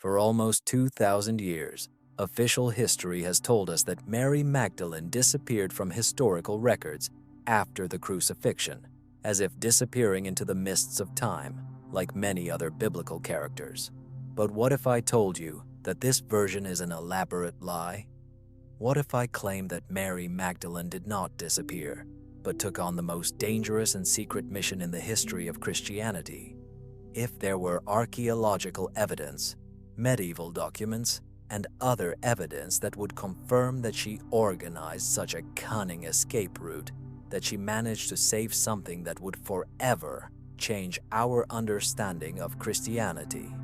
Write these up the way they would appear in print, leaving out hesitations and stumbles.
For almost 2,000 years, official history has told us that Mary Magdalene disappeared from historical records after the crucifixion, as if disappearing into the mists of time, like many other biblical characters. But what if I told you that this version is an elaborate lie? What if I claimed that Mary Magdalene did not disappear, but took on the most dangerous and secret mission in the history of Christianity? If there were archaeological evidence, medieval documents, and other evidence that would confirm that she organized such a cunning escape route, that she managed to save something that would forever change our understanding of Christianity.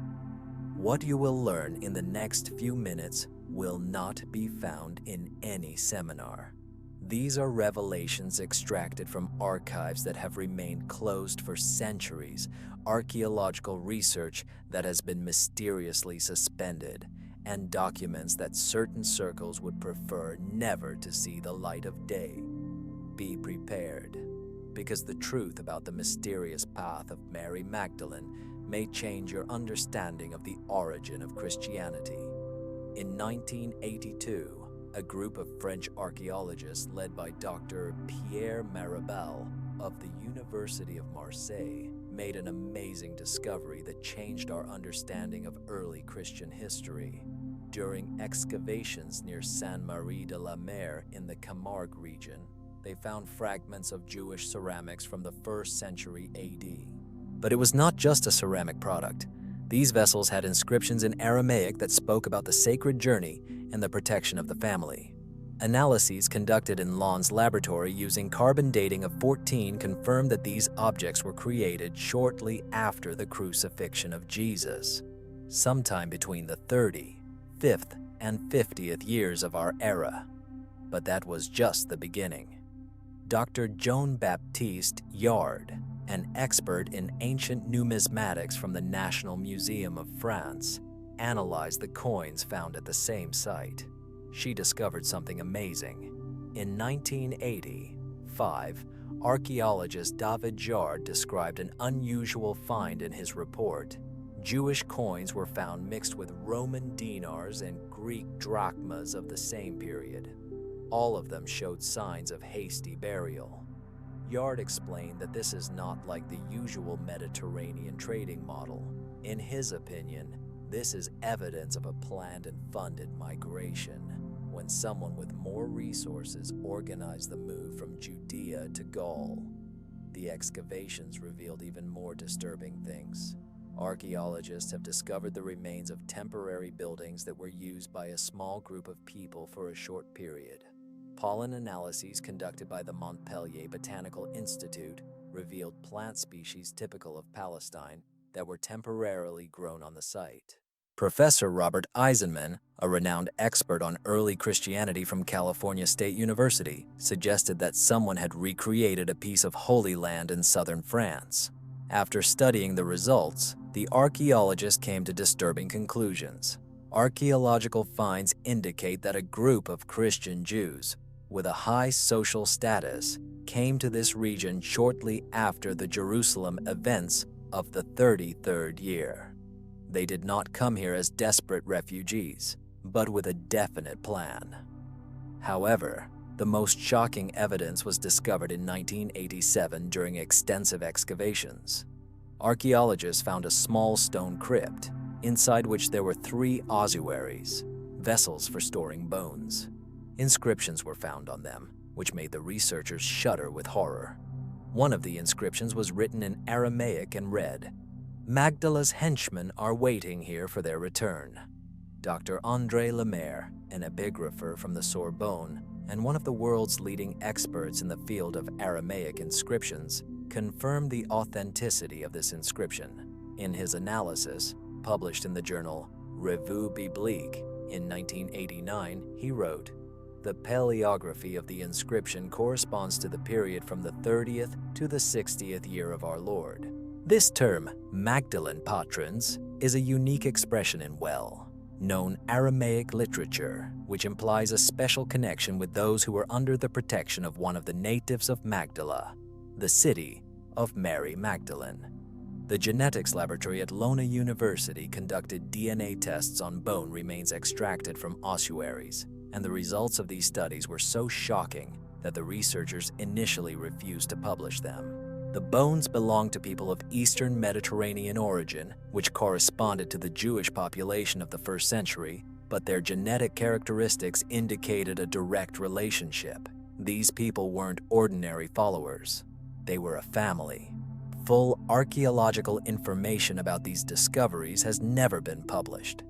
What you will learn in the next few minutes will not be found in any seminar. These are revelations extracted from archives that have remained closed for centuries, archaeological research that has been mysteriously suspended, and documents that certain circles would prefer never to see the light of day. Be prepared, because the truth about the mysterious path of Mary Magdalene may change your understanding of the origin of Christianity. In 1982, a group of French archaeologists led by Dr. Pierre Marabel of the University of Marseille made an amazing discovery that changed our understanding of early Christian history. During excavations near Saint-Marie-de-la-Mer in the Camargue region, they found fragments of Jewish ceramics from the 1st century AD. But it was not just a ceramic product. These vessels had inscriptions in Aramaic that spoke about the sacred journey and the protection of the family. Analyses conducted in Lon's laboratory using carbon dating of 14 confirmed that these objects were created shortly after the crucifixion of Jesus, sometime between the 35th and 50th years of our era. But that was just the beginning. Dr. Jean-Baptiste Yard, an expert in ancient numismatics from the National Museum of France, analyzed the coins found at the same site. She discovered something amazing. In 1985, archaeologist David Jard described an unusual find in his report. Jewish coins were found mixed with Roman dinars and Greek drachmas of the same period. All of them showed signs of hasty burial. Yard explained that this is not like the usual Mediterranean trading model. In his opinion, this is evidence of a planned and funded migration, when someone with more resources organized the move from Judea to Gaul. The excavations revealed even more disturbing things. Archaeologists have discovered the remains of temporary buildings that were used by a small group of people for a short period. Pollen analyses conducted by the Montpellier Botanical Institute revealed plant species typical of Palestine that were temporarily grown on the site. Professor Robert Eisenman, a renowned expert on early Christianity from California State University, suggested that someone had recreated a piece of Holy Land in southern France. After studying the results, the archaeologist came to disturbing conclusions. Archaeological finds indicate that a group of Christian Jews with a high social status came to this region shortly after the Jerusalem events of the 33rd year. They did not come here as desperate refugees, but with a definite plan. However, the most shocking evidence was discovered in 1987 during extensive excavations. Archaeologists found a small stone crypt, inside which there were 3 ossuaries, vessels for storing bones. Inscriptions were found on them, which made the researchers shudder with horror. One of the inscriptions was written in Aramaic and read, "Magdala's henchmen are waiting here for their return." Dr. André Lemaire, an epigrapher from the Sorbonne and one of the world's leading experts in the field of Aramaic inscriptions, confirmed the authenticity of this inscription. In his analysis, published in the journal Revue Biblique in 1989, he wrote, "The paleography of the inscription corresponds to the period from the 30th to the 60th year of our Lord. This term, Magdalene patrons, is a unique expression in well-known Aramaic literature, which implies a special connection with those who were under the protection of one of the natives of Magdala, the city of Mary Magdalene." The genetics laboratory at Lona University conducted DNA tests on bone remains extracted from ossuaries, and the results of these studies were so shocking that the researchers initially refused to publish them. The bones belonged to people of Eastern Mediterranean origin, which corresponded to the Jewish population of the 1st century, but their genetic characteristics indicated a direct relationship. These people weren't ordinary followers. They were a family. Full archaeological information about these discoveries has never been published.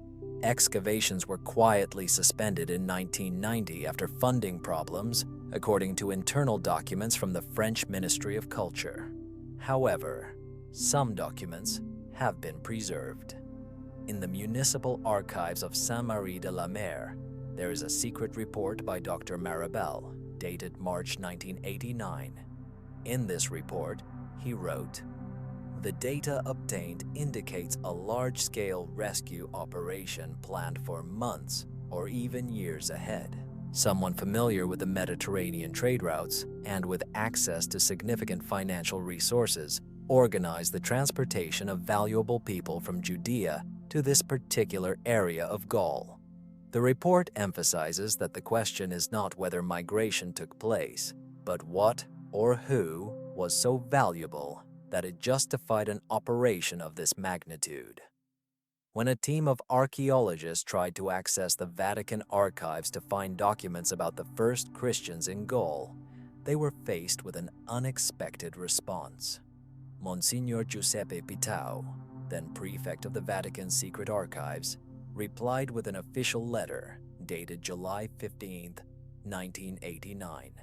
Excavations were quietly suspended in 1990 after funding problems, according to internal documents from the French Ministry of Culture. However, some documents have been preserved. In the municipal archives of Saint-Marie-de-la-Mer, there is a secret report by Dr. Maribel, dated March 1989. In this report, he wrote, "The data obtained indicates a large-scale rescue operation planned for months or even years ahead. Someone familiar with the Mediterranean trade routes and with access to significant financial resources organized the transportation of valuable people from Judea to this particular area of Gaul." The report emphasizes that the question is not whether migration took place, but what or who was so valuable that it justified an operation of this magnitude. When a team of archaeologists tried to access the Vatican archives to find documents about the first Christians in Gaul, they were faced with an unexpected response. Monsignor Giuseppe Pitao, then prefect of the Vatican's secret archives, replied with an official letter dated July 15, 1989.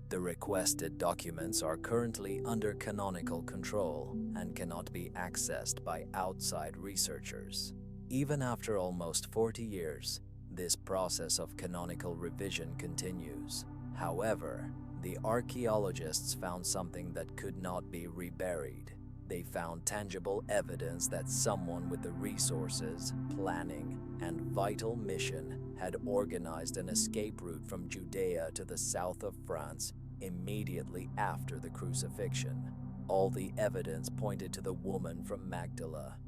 The requested documents are currently under canonical control and cannot be accessed by outside researchers. Even after almost 40 years, this process of canonical revision continues. However, the archaeologists found something that could not be reburied. They found tangible evidence that someone with the resources, planning, and vital mission had organized an escape route from Judea to the south of France immediately after the crucifixion. All the evidence pointed to the woman from Magdala,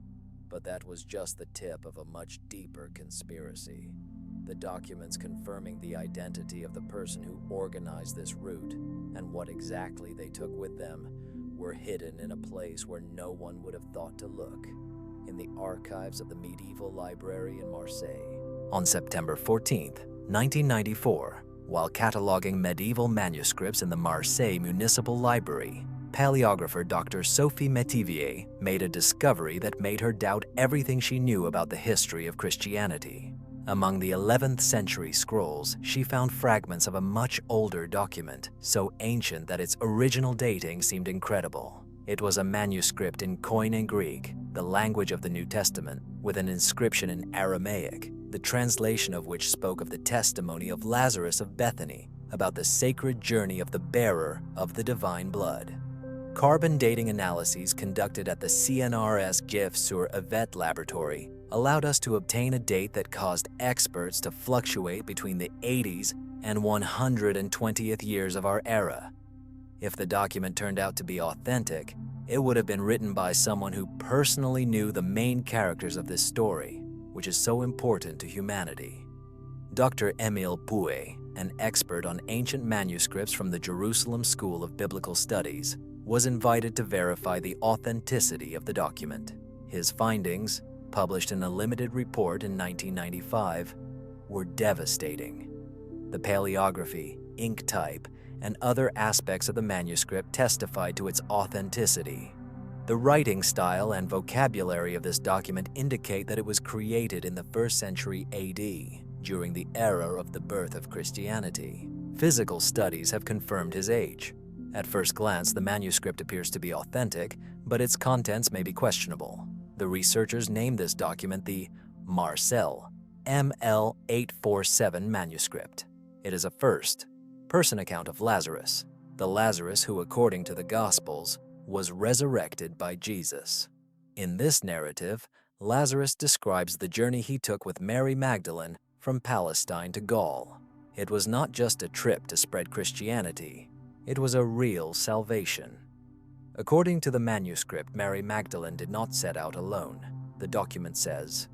but that was just the tip of a much deeper conspiracy. The documents confirming the identity of the person who organized this route and what exactly they took with them were hidden in a place where no one would have thought to look, in the archives of the Medieval Library in Marseille. On September 14, 1994, while cataloging medieval manuscripts in the Marseille Municipal Library, paleographer Dr. Sophie Métivier made a discovery that made her doubt everything she knew about the history of Christianity. Among the 11th century scrolls, she found fragments of a much older document, so ancient that its original dating seemed incredible. It was a manuscript in Koine Greek, the language of the New Testament, with an inscription in Aramaic, the translation of which spoke of the testimony of Lazarus of Bethany about the sacred journey of the bearer of the divine blood. Carbon dating analyses conducted at the CNRS GIF-sur-Yvette laboratory allowed us to obtain a date that caused experts to fluctuate between the 80s and 120th years of our era. If the document turned out to be authentic, it would have been written by someone who personally knew the main characters of this story, which is so important to humanity. Dr. Émile Pouet, an expert on ancient manuscripts from the Jerusalem School of Biblical Studies, was invited to verify the authenticity of the document. His findings, published in a limited report in 1995, were devastating. The paleography, ink type, and other aspects of the manuscript testified to its authenticity. The writing style and vocabulary of this document indicate that it was created in the 1st century AD, during the era of the birth of Christianity. Physical studies have confirmed his age. At first glance, the manuscript appears to be authentic, but its contents may be questionable. The researchers named this document the Marcel ML847 manuscript. It is a first-person account of Lazarus, the Lazarus who, according to the Gospels, was resurrected by Jesus. In this narrative, Lazarus describes the journey he took with Mary Magdalene from Palestine to Gaul. It was not just a trip to spread Christianity, it was a real salvation. According to the manuscript, Mary Magdalene did not set out alone. The document says,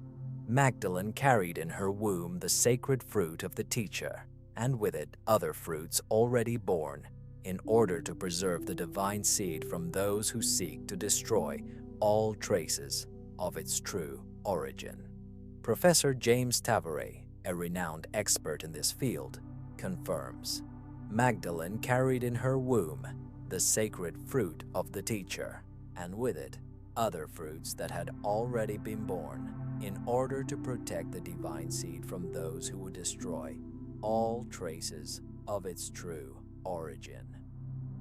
Magdalene carried in her womb the sacred fruit of the teacher, and with it other fruits already born, in order to preserve the divine seed from those who seek to destroy all traces of its true origin. Professor James Tavare, a renowned expert in this field, confirms, Magdalene carried in her womb the sacred fruit of the teacher, and with it other fruits that had already been born, in order to protect the divine seed from those who would destroy all traces of its true origin.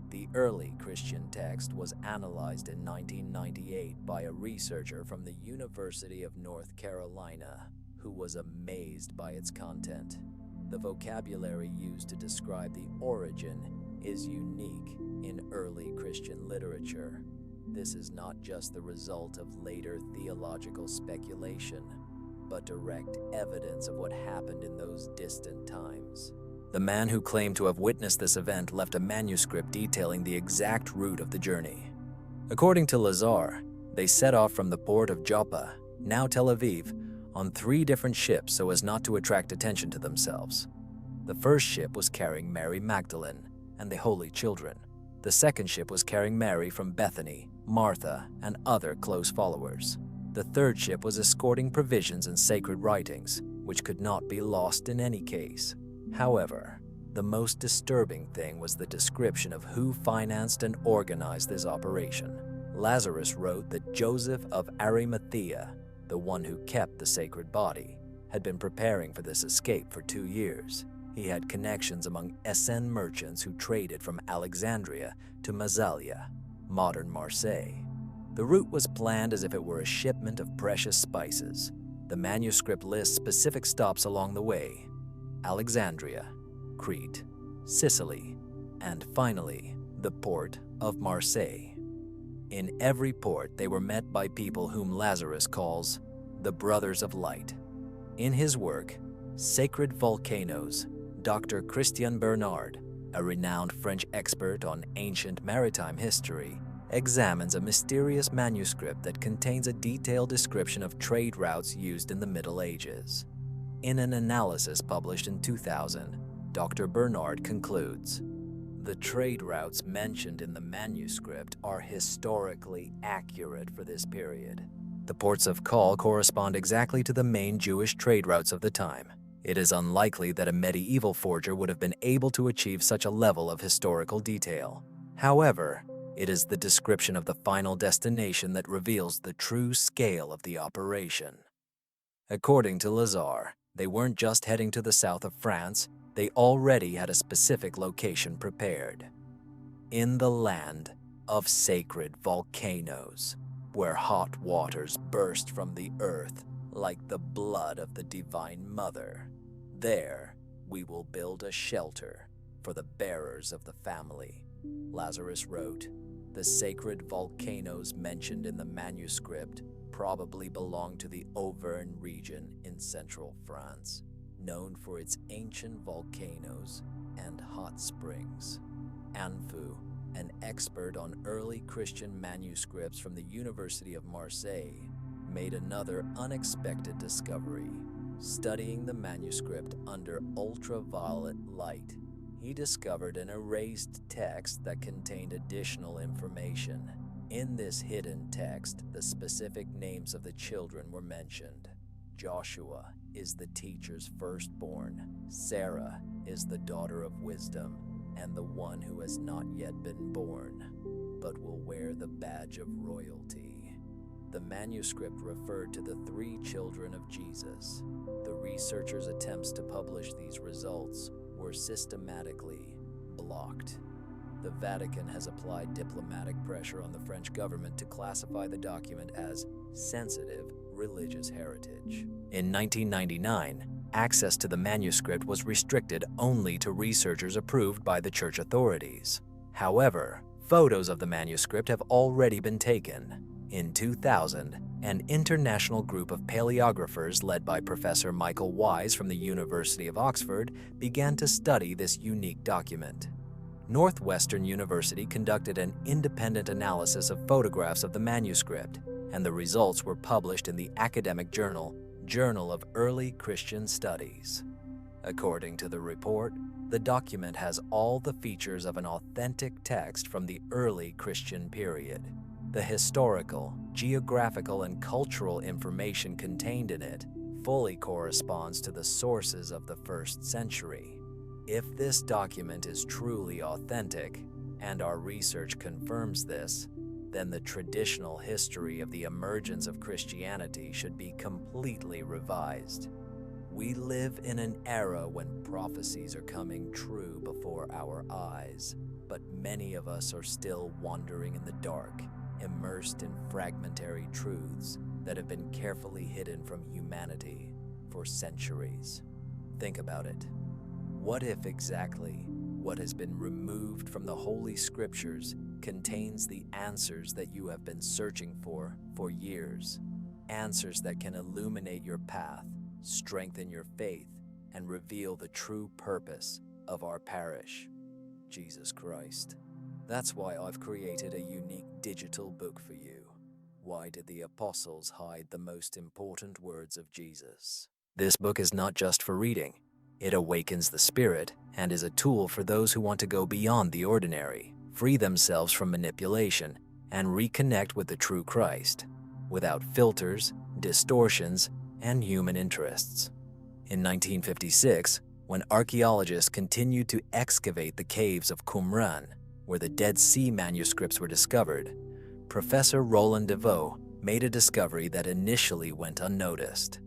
The early Christian text was analyzed in 1998 by a researcher from the University of North Carolina who was amazed by its content. The vocabulary used to describe the origin is unique in early Christian literature. This is not just the result of later theological speculation, but direct evidence of what happened in those distant times. The man who claimed to have witnessed this event left a manuscript detailing the exact route of the journey. According to Lazar, they set off from the port of Joppa, now Tel Aviv, on 3 different ships so as not to attract attention to themselves. The first ship was carrying Mary Magdalene and the Holy Children. The second ship was carrying Mary from Bethany, Martha, and other close followers. The third ship was escorting provisions and sacred writings, which could not be lost in any case. However, the most disturbing thing was the description of who financed and organized this operation. Lazarus wrote that Joseph of Arimathea, the one who kept the sacred body, had been preparing for this escape for 2 years. He had connections among Essen merchants who traded from Alexandria to Massalia, modern Marseille. The route was planned as if it were a shipment of precious spices. The manuscript lists specific stops along the way: Alexandria, Crete, Sicily, and finally, the port of Marseille. In every port, they were met by people whom Lazarus calls the Brothers of Light. In his work, Sacred Volcanoes, Dr. Christian Bernard, a renowned French expert on ancient maritime history, examines a mysterious manuscript that contains a detailed description of trade routes used in the Middle Ages. In an analysis published in 2000, Dr. Bernard concludes, the trade routes mentioned in the manuscript are historically accurate for this period. The ports of call correspond exactly to the main Jewish trade routes of the time. It is unlikely that a medieval forger would have been able to achieve such a level of historical detail. However, it is the description of the final destination that reveals the true scale of the operation. According to Lazar, they weren't just heading to the south of France, they already had a specific location prepared. In the land of sacred volcanoes, where hot waters burst from the earth like the blood of the Divine Mother. There, we will build a shelter for the bearers of the family. Lazarus wrote, the sacred volcanoes mentioned in the manuscript probably belong to the Auvergne region in central France, known for its ancient volcanoes and hot springs. Anfu, an expert on early Christian manuscripts from the University of Marseille, made another unexpected discovery. Studying the manuscript under ultraviolet light, he discovered an erased text that contained additional information. In this hidden text, the specific names of the children were mentioned. Joshua is the teacher's firstborn, Sarah is the daughter of wisdom, and the one who has not yet been born, but will wear the badge of royalty. The manuscript referred to the 3 children of Jesus. The researchers' attempts to publish these results were systematically blocked. The Vatican has applied diplomatic pressure on the French government to classify the document as sensitive religious heritage. In 1999, access to the manuscript was restricted only to researchers approved by the church authorities. However, photos of the manuscript have already been taken. In 2000, an international group of paleographers led by Professor Michael Wise from the University of Oxford began to study this unique document. Northwestern University conducted an independent analysis of photographs of the manuscript, and the results were published in the academic journal, Journal of Early Christian Studies. According to the report, the document has all the features of an authentic text from the early Christian period. The historical, geographical, and cultural information contained in it fully corresponds to the sources of the first century. If this document is truly authentic, and our research confirms this, then the traditional history of the emergence of Christianity should be completely revised. We live in an era when prophecies are coming true before our eyes, but many of us are still wandering in the dark, immersed in fragmentary truths that have been carefully hidden from humanity for centuries. Think about it. What if exactly what has been removed from the Holy Scriptures contains the answers that you have been searching for years? Answers that can illuminate your path, strengthen your faith, and reveal the true purpose of our parish, Jesus Christ. That's why I've created a unique digital book for you. Why did the apostles hide the most important words of Jesus? This book is not just for reading. It awakens the spirit and is a tool for those who want to go beyond the ordinary, free themselves from manipulation, and reconnect with the true Christ, without filters, distortions, and human interests. In 1956, when archaeologists continued to excavate the caves of Qumran, where the Dead Sea manuscripts were discovered, Professor Roland Deveau made a discovery that initially went unnoticed.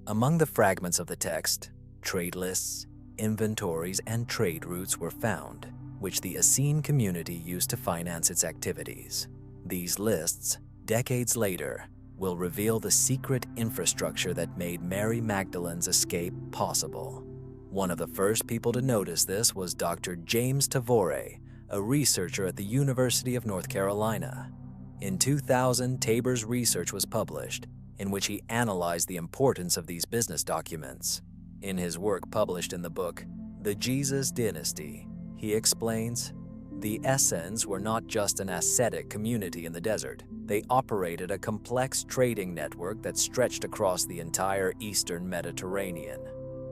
Among the fragments of the text, trade lists, inventories, and trade routes were found, which the Essene community used to finance its activities. These lists, decades later, will reveal the secret infrastructure that made Mary Magdalene's escape possible. One of the first people to notice this was Dr. James Tavore, a researcher at the University of North Carolina. In 2000, Tabor's research was published, in which he analyzed the importance of these business documents. In his work published in the book, The Jesus Dynasty, he explains, the Essenes were not just an ascetic community in the desert. They operated a complex trading network that stretched across the entire eastern Mediterranean.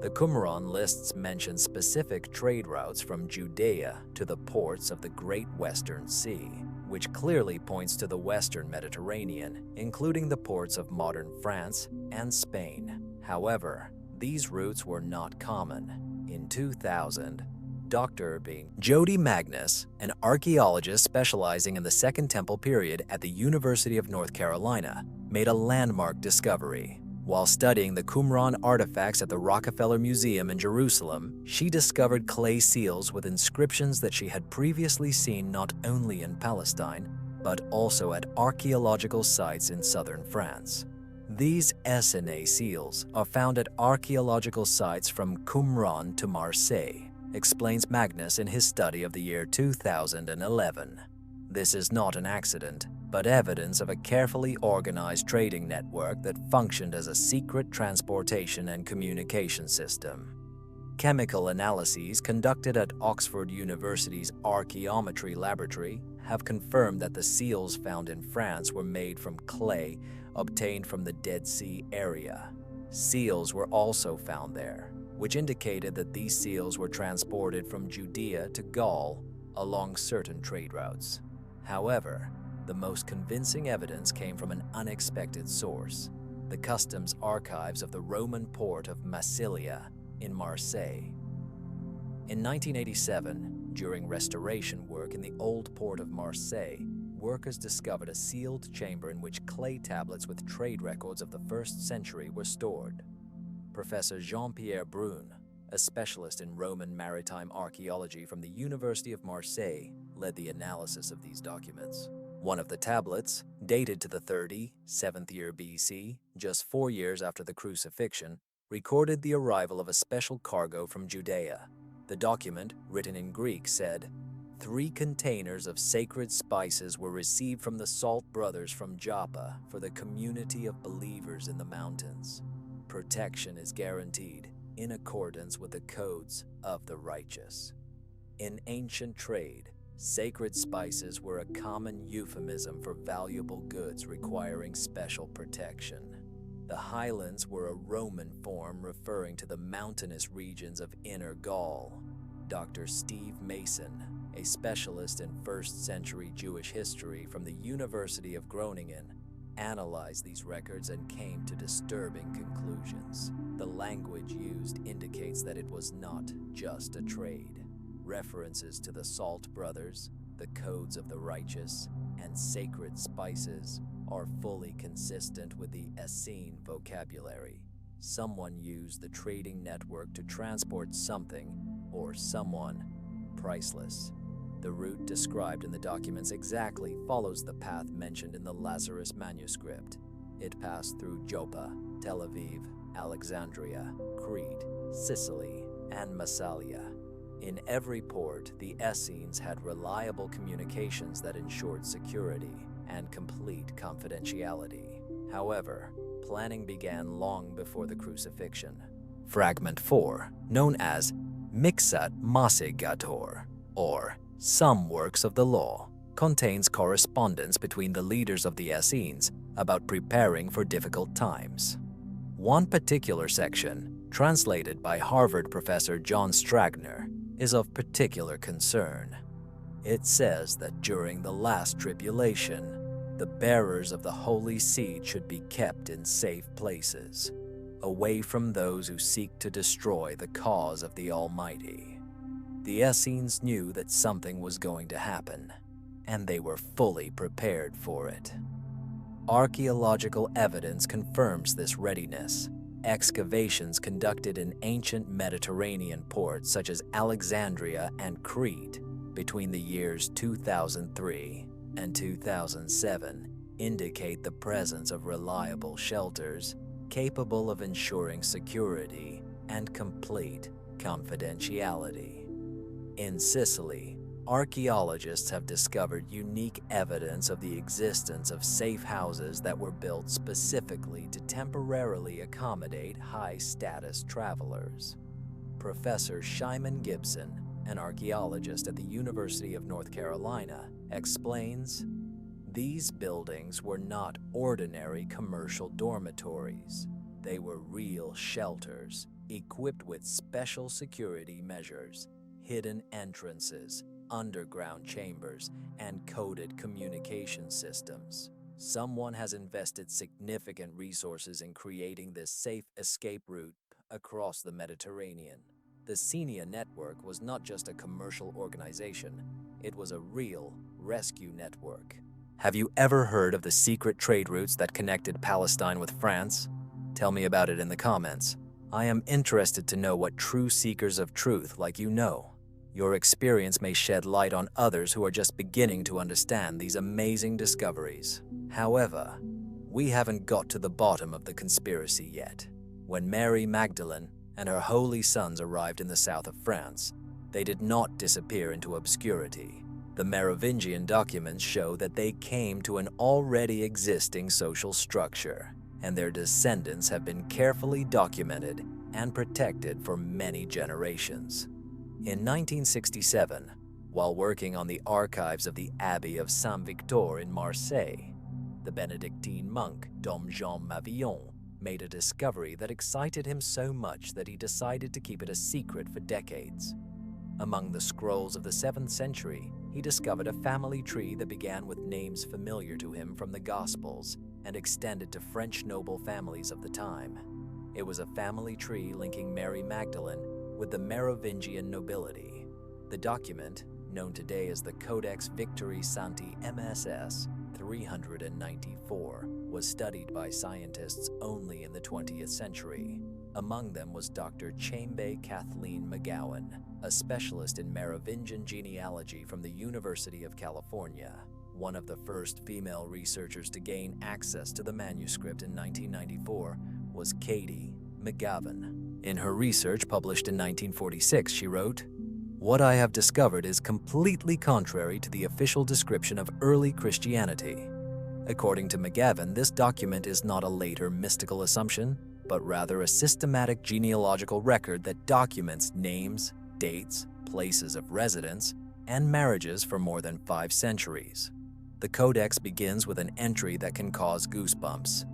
The Qumran lists mention specific trade routes from Judea to the ports of the Great Western Sea, which clearly points to the Western Mediterranean, including the ports of modern France and Spain. However, these routes were not common. In 2000, Dr. Jody Magnus, an archaeologist specializing in the Second Temple period at the University of North Carolina, made a landmark discovery. While studying the Qumran artifacts at the Rockefeller Museum in Jerusalem, she discovered clay seals with inscriptions that she had previously seen not only in Palestine, but also at archaeological sites in southern France. These Essene seals are found at archaeological sites from Qumran to Marseille, explains Magnus in his study of the year 2011. This is not an accident, but evidence of a carefully organized trading network that functioned as a secret transportation and communication system. Chemical analyses conducted at Oxford University's Archaeometry Laboratory have confirmed that the seals found in France were made from clay obtained from the Dead Sea area. Seals were also found there, which indicated that these seals were transported from Judea to Gaul along certain trade routes. However, the most convincing evidence came from an unexpected source, the customs archives of the Roman port of Massilia in Marseille. In 1987, during restoration work in the old port of Marseille, workers discovered a sealed chamber in which clay tablets with trade records of the 1st century were stored. Professor Jean-Pierre Brun, a specialist in Roman maritime archaeology from the University of Marseille, led the analysis of these documents. One of the tablets, dated to the 37th year BC, just 4 years after the crucifixion, recorded the arrival of a special cargo from Judea. The document, written in Greek, said, 3 containers of sacred spices were received from the Salt Brothers from Joppa for the community of believers in the mountains. Protection is guaranteed in accordance with the codes of the righteous. In ancient trade, sacred spices were a common euphemism for valuable goods requiring special protection. The Highlands were a Roman form referring to the mountainous regions of Inner Gaul. Dr. Steve Mason, a specialist in 1st century Jewish history from the University of Groningen, analyzed these records and came to disturbing conclusions. The language used indicates that it was not just a trade. References to the Salt Brothers, the Codes of the Righteous, and sacred spices are fully consistent with the Essene vocabulary. Someone used the trading network to transport something, or someone, priceless. The route described in the documents exactly follows the path mentioned in the Lazarus manuscript. It passed through Joppa, Tel Aviv, Alexandria, Crete, Sicily, and Massalia. In every port, the Essenes had reliable communications that ensured security and complete confidentiality. However, planning began long before the crucifixion. Fragment 4, known as Mixat Masigator, or Some Works of the Law, contains correspondence between the leaders of the Essenes about preparing for difficult times. One particular section, translated by Harvard professor John Stragner, is of particular concern. It says that during the last tribulation, the bearers of the Holy Seed should be kept in safe places, away from those who seek to destroy the cause of the Almighty. The Essenes knew that something was going to happen, and they were fully prepared for it. Archaeological evidence confirms this readiness. Excavations conducted in ancient Mediterranean ports such as Alexandria and Crete between the years 2003 and 2007 indicate the presence of reliable shelters capable of ensuring security and complete confidentiality. In Sicily, archaeologists have discovered unique evidence of the existence of safe houses that were built specifically to temporarily accommodate high-status travelers. Professor Shyman Gibson, an archaeologist at the University of North Carolina, explains, "These buildings were not ordinary commercial dormitories. They were real shelters, equipped with special security measures, hidden entrances, underground chambers, and coded communication systems. Someone has invested significant resources in creating this safe escape route across the Mediterranean." The Xenia network was not just a commercial organization, it was a real rescue network. Have you ever heard of the secret trade routes that connected Palestine with France? Tell me about it in the comments. I am interested to know what true seekers of truth like you know. Your experience may shed light on others who are just beginning to understand these amazing discoveries. However, we haven't got to the bottom of the conspiracy yet. When Mary Magdalene and her holy sons arrived in the south of France, they did not disappear into obscurity. The Merovingian documents show that they came to an already existing social structure, and their descendants have been carefully documented and protected for many generations. In 1967, while working on the archives of the Abbey of Saint-Victor in Marseille, the Benedictine monk Dom Jean Mavillon made a discovery that excited him so much that he decided to keep it a secret for decades. Among the scrolls of the 7th century, he discovered a family tree that began with names familiar to him from the Gospels and extended to French noble families of the time. It was a family tree linking Mary Magdalene with the Merovingian nobility. The document, known today as the Codex Victorii Sancti MSS 394, was studied by scientists only in the 20th century. Among them was Dr. Chambe Kathleen McGowan, a specialist in Merovingian genealogy from the University of California. One of the first female researchers to gain access to the manuscript in 1994 was Katie McGavin. In her research published in 1946, she wrote, "What I have discovered is completely contrary to the official description of early Christianity." According to McGavin, this document is not a later mystical assumption, but rather a systematic genealogical record that documents names, dates, places of residence, and marriages for more than 5 centuries. The codex begins with an entry that can cause goosebumps.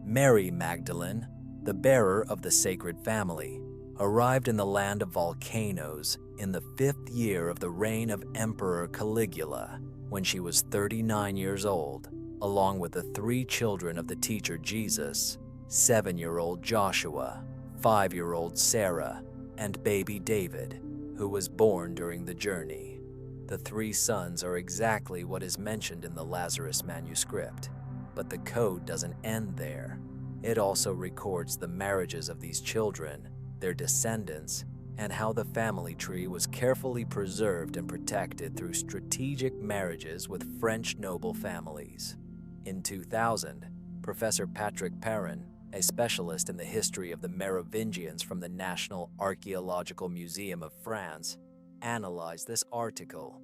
Mary Magdalene, the bearer of the sacred family, arrived in the land of volcanoes in the 5th year of the reign of Emperor Caligula, when she was 39 years old, along with the 3 children of the teacher Jesus, 7-year-old Joshua, 5-year-old Sarah, and baby David, who was born during the journey. The 3 sons are exactly what is mentioned in the Lazarus manuscript, but the code doesn't end there. It also records the marriages of these children, their descendants, and how the family tree was carefully preserved and protected through strategic marriages with French noble families. In 2000, Professor Patrick Perrin, a specialist in the history of the Merovingians from the National Archaeological Museum of France, analyzed this article.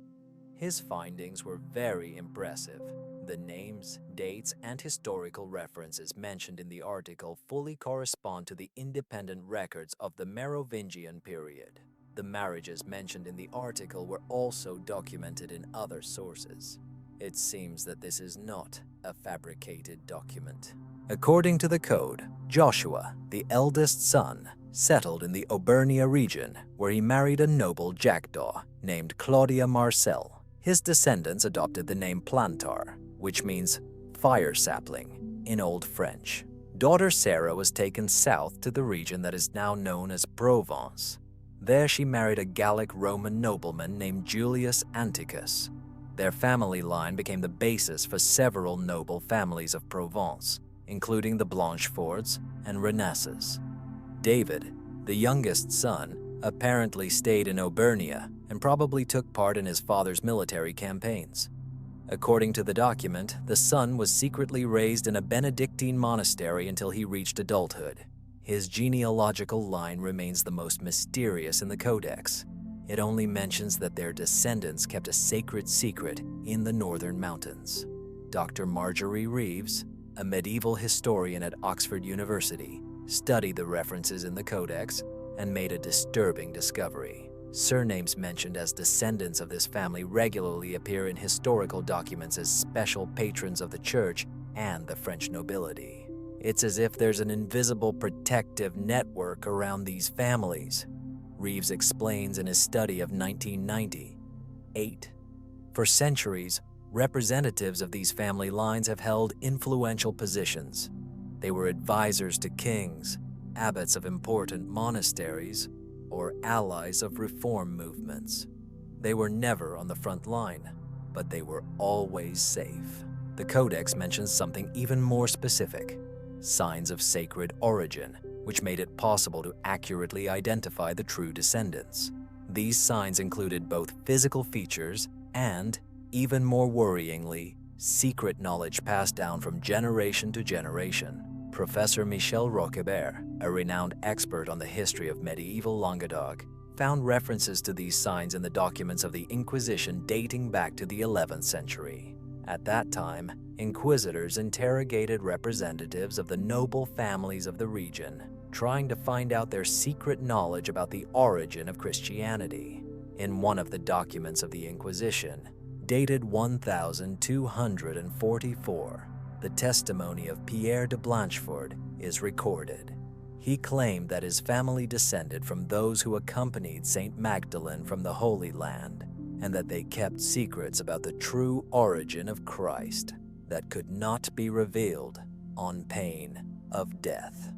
His findings were very impressive. The names, dates, and historical references mentioned in the article fully correspond to the independent records of the Merovingian period. The marriages mentioned in the article were also documented in other sources. It seems that this is not a fabricated document. According to the code, Joshua, the eldest son, settled in the Auvergne region, where he married a noble jackdaw named Claudia Marcel. His descendants adopted the name Plantar, which means fire sapling in Old French. Daughter Sarah was taken south to the region that is now known as Provence. There she married a Gallic Roman nobleman named Julius Anticus. Their family line became the basis for several noble families of Provence, including the Blanchefords and Renesses. David, the youngest son, apparently stayed in Auvergne and probably took part in his father's military campaigns. According to the document, the son was secretly raised in a Benedictine monastery until he reached adulthood. His genealogical line remains the most mysterious in the codex. It only mentions that their descendants kept a sacred secret in the northern mountains. Dr. Marjorie Reeves, a medieval historian at Oxford University, studied the references in the codex and made a disturbing discovery. Surnames mentioned as descendants of this family regularly appear in historical documents as special patrons of the church and the French nobility. It's as if there's an invisible protective network around these families, Reeves explains in his study of 1998. For centuries, representatives of these family lines have held influential positions. They were advisors to kings, abbots of important monasteries, or allies of reform movements. They were never on the front line, but they were always safe. The Codex mentions something even more specific: signs of sacred origin, which made it possible to accurately identify the true descendants. These signs included both physical features and, even more worryingly, secret knowledge passed down from generation to generation. Professor Michel Roquebert, a renowned expert on the history of medieval Languedoc, found references to these signs in the documents of the Inquisition dating back to the 11th century. At that time, inquisitors interrogated representatives of the noble families of the region, trying to find out their secret knowledge about the origin of Christianity. In one of the documents of the Inquisition, dated 1244, the testimony of Pierre de Blancheford is recorded. He claimed that his family descended from those who accompanied Saint Magdalene from the Holy Land, and that they kept secrets about the true origin of Christ that could not be revealed on pain of death.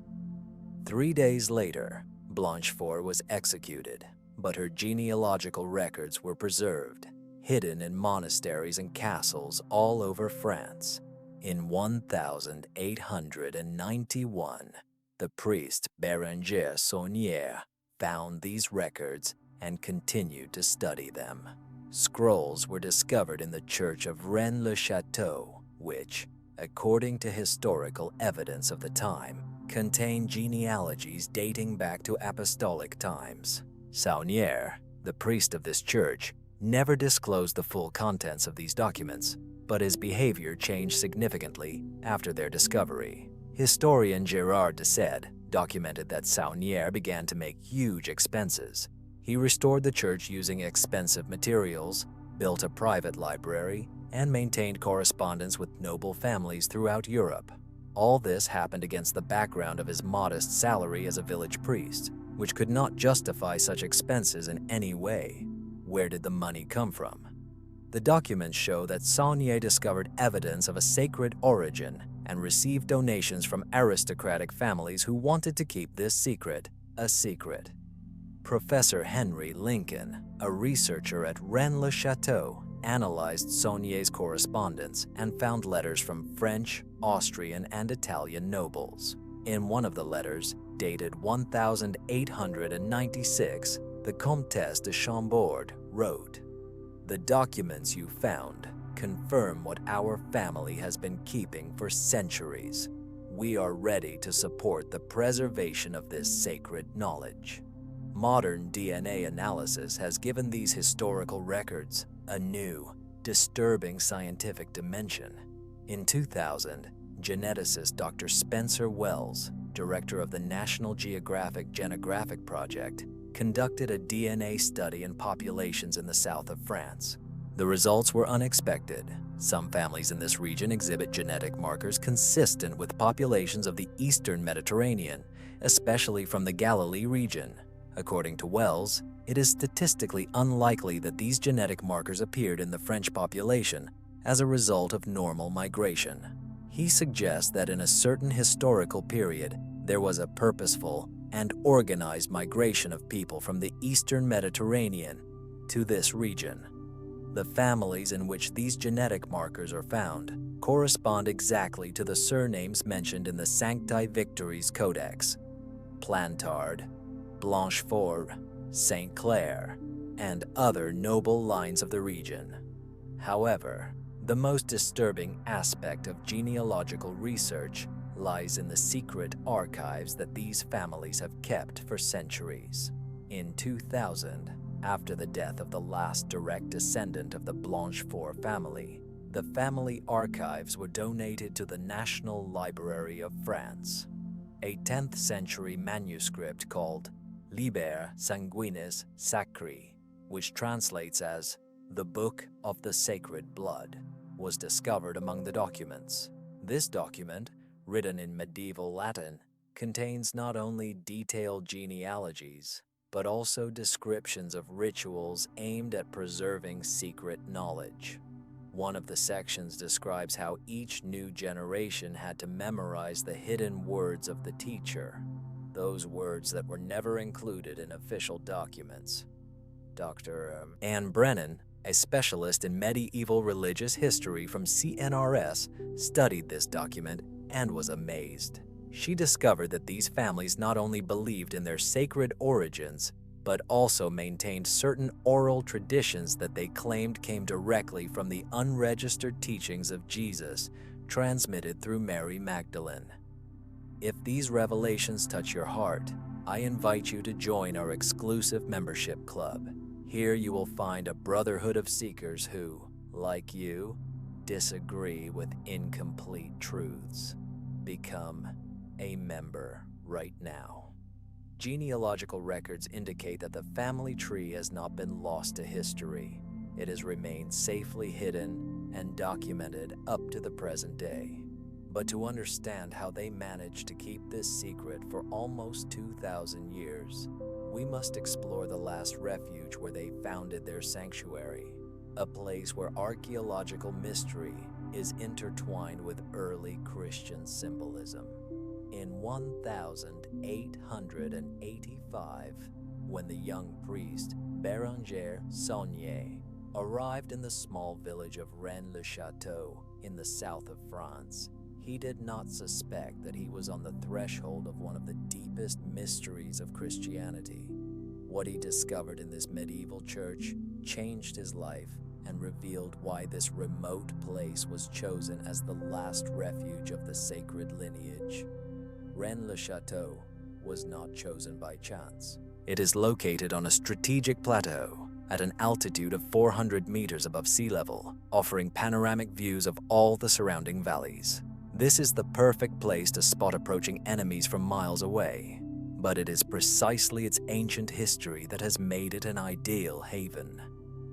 3 days later, Blanchefort was executed, but her genealogical records were preserved, hidden in monasteries and castles all over France. In 1891, the priest Bérenger Saunière found these records and continued to study them. Scrolls were discovered in the church of Rennes-le-Château, which, according to historical evidence of the time, contain genealogies dating back to apostolic times. Saunière, the priest of this church, never disclosed the full contents of these documents, but his behavior changed significantly after their discovery. Historian Gérard de Sède documented that Saunière began to make huge expenses, He restored the church using expensive materials, built a private library, and maintained correspondence with noble families throughout Europe. All this happened against the background of his modest salary as a village priest, which could not justify such expenses in any way. Where did the money come from? The documents show that Saunier discovered evidence of a sacred origin and received donations from aristocratic families who wanted to keep this secret a secret. Professor Henry Lincoln, a researcher at Rennes-le-Château, analyzed Saunier's correspondence and found letters from French, Austrian, and Italian nobles. In one of the letters, dated 1896, the Comtesse de Chambord wrote, "The documents you found confirm what our family has been keeping for centuries. We are ready to support the preservation of this sacred knowledge." Modern DNA analysis has given these historical records a new, disturbing scientific dimension. In 2000, geneticist Dr. Spencer Wells, director of the National Geographic Genographic Project, conducted a DNA study in populations in the south of France. The results were unexpected. Some families in this region exhibit genetic markers consistent with populations of the Eastern Mediterranean, especially from the Galilee region. According to Wells, it is statistically unlikely that these genetic markers appeared in the French population as a result of normal migration. He suggests that in a certain historical period, there was a purposeful and organized migration of people from the Eastern Mediterranean to this region. The families in which these genetic markers are found correspond exactly to the surnames mentioned in the Sancti Victories Codex: Plantard, Blanchefort, St. Clair, and other noble lines of the region. However, the most disturbing aspect of genealogical research lies in the secret archives that these families have kept for centuries. In 2000, after the death of the last direct descendant of the Blanchefort family, the family archives were donated to the National Library of France. A 10th century manuscript called Liber Sanguinis Sacri, which translates as the Book of the Sacred Blood, was discovered among the documents. This document, written in medieval Latin, contains not only detailed genealogies, but also descriptions of rituals aimed at preserving secret knowledge. One of the sections describes how each new generation had to memorize the hidden words of the teacher, those words that were never included in official documents. Dr. Anne Brennan, a specialist in medieval religious history from CNRS, studied this document and was amazed. She discovered that these families not only believed in their sacred origins, but also maintained certain oral traditions that they claimed came directly from the unregistered teachings of Jesus, transmitted through Mary Magdalene. If these revelations touch your heart, I invite you to join our exclusive membership club. Here you will find a brotherhood of seekers who, like you, disagree with incomplete truths. Become a member right now. Genealogical records indicate that the family tree has not been lost to history. It has remained safely hidden and documented up to the present day. But to understand how they managed to keep this secret for almost 2,000 years, we must explore the last refuge where they founded their sanctuary, a place where archaeological mystery is intertwined with early Christian symbolism. In 1885, when the young priest Béranger Saunier arrived in the small village of Rennes-le-Château in the south of France, he did not suspect that he was on the threshold of one of the deepest mysteries of Christianity. What he discovered in this medieval church changed his life and revealed why this remote place was chosen as the last refuge of the sacred lineage. Rennes-le-Château was not chosen by chance. It is located on a strategic plateau at an altitude of 400 meters above sea level, offering panoramic views of all the surrounding valleys. This is the perfect place to spot approaching enemies from miles away. but it is precisely its ancient history that has made it an ideal haven.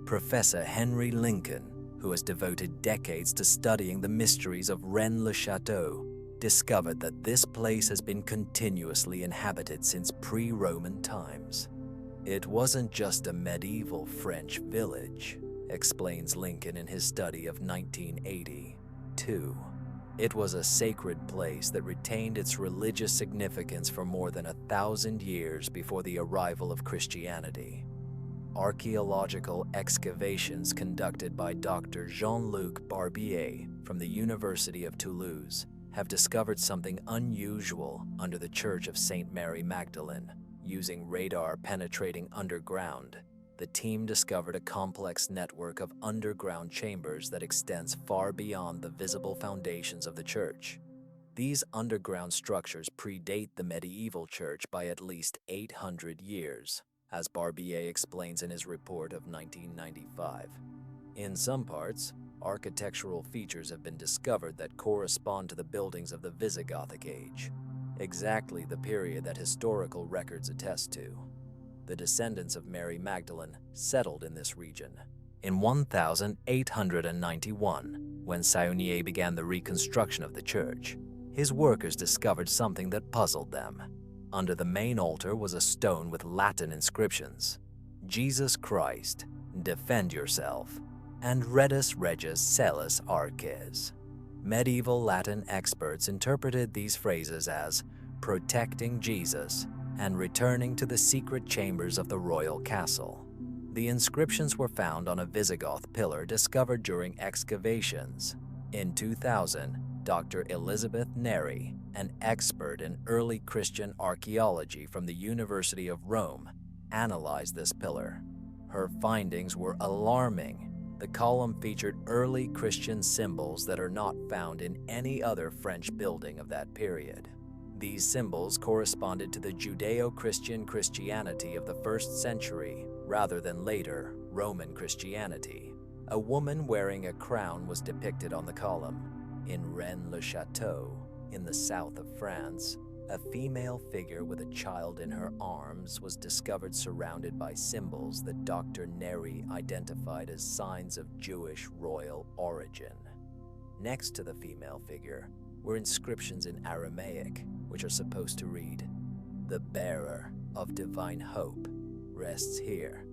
Professor Henry Lincoln, who has devoted decades to studying the mysteries of Rennes-le-Château, discovered that this place has been continuously inhabited since pre-Roman times. It wasn't just a medieval French village, explains Lincoln in his study of 1982. It was a sacred place that retained its religious significance for more than 1,000 years before the arrival of Christianity. Archaeological excavations conducted by Dr. Jean-Luc Barbier from the University of Toulouse have discovered something unusual under the Church of St. Mary Magdalene. Using radar penetrating underground, the team discovered a complex network of underground chambers that extends far beyond the visible foundations of the church. These underground structures predate the medieval church by at least 800 years, as Barbier explains in his report of 1995. In some parts, architectural features have been discovered that correspond to the buildings of the Visigothic age, exactly the period that historical records attest to. The descendants of Mary Magdalene settled in this region. In 1891, when Saunier began the reconstruction of the church, his workers discovered something that puzzled them. Under the main altar was a stone with Latin inscriptions: Jesus Christ, defend yourself, and Redus Regis Celis Arces. Medieval Latin experts interpreted these phrases as protecting Jesus and returning to the secret chambers of the royal castle. The inscriptions were found on a Visigoth pillar discovered during excavations. In 2000, Dr. Elizabeth Neri, an expert in early Christian archaeology from the University of Rome, analyzed this pillar. Her findings were alarming. The column featured early Christian symbols that are not found in any other French building of that period. These symbols corresponded to the Judeo-Christian Christianity of the 1st century rather than later Roman Christianity. A woman wearing a crown was depicted on the column. In Rennes-le-Château, in the south of France, a female figure with a child in her arms was discovered surrounded by symbols that Dr. Neri identified as signs of Jewish royal origin. Next to the female figure were inscriptions in Aramaic, which are supposed to read, "The bearer of divine hope rests here."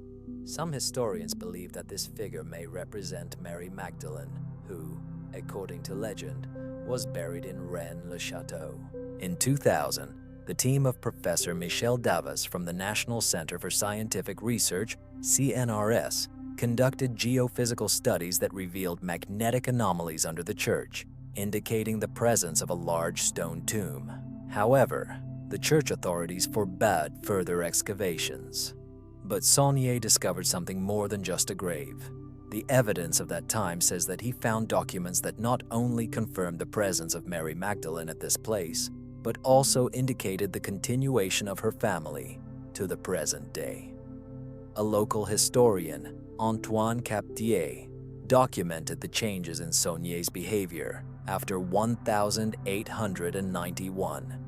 Some historians believe that this figure may represent Mary Magdalene, who, according to legend, was buried in Rennes-le-Château. In 2000, the team of Professor Michel Davis from the National Center for Scientific Research, CNRS, conducted geophysical studies that revealed magnetic anomalies under the church, indicating the presence of a large stone tomb. However, the church authorities forbade further excavations. But Saunier discovered something more than just a grave. The evidence of that time says that he found documents that not only confirmed the presence of Mary Magdalene at this place, but also indicated the continuation of her family to the present day. A local historian, Antoine Captier, documented the changes in Saunier's behavior after 1891.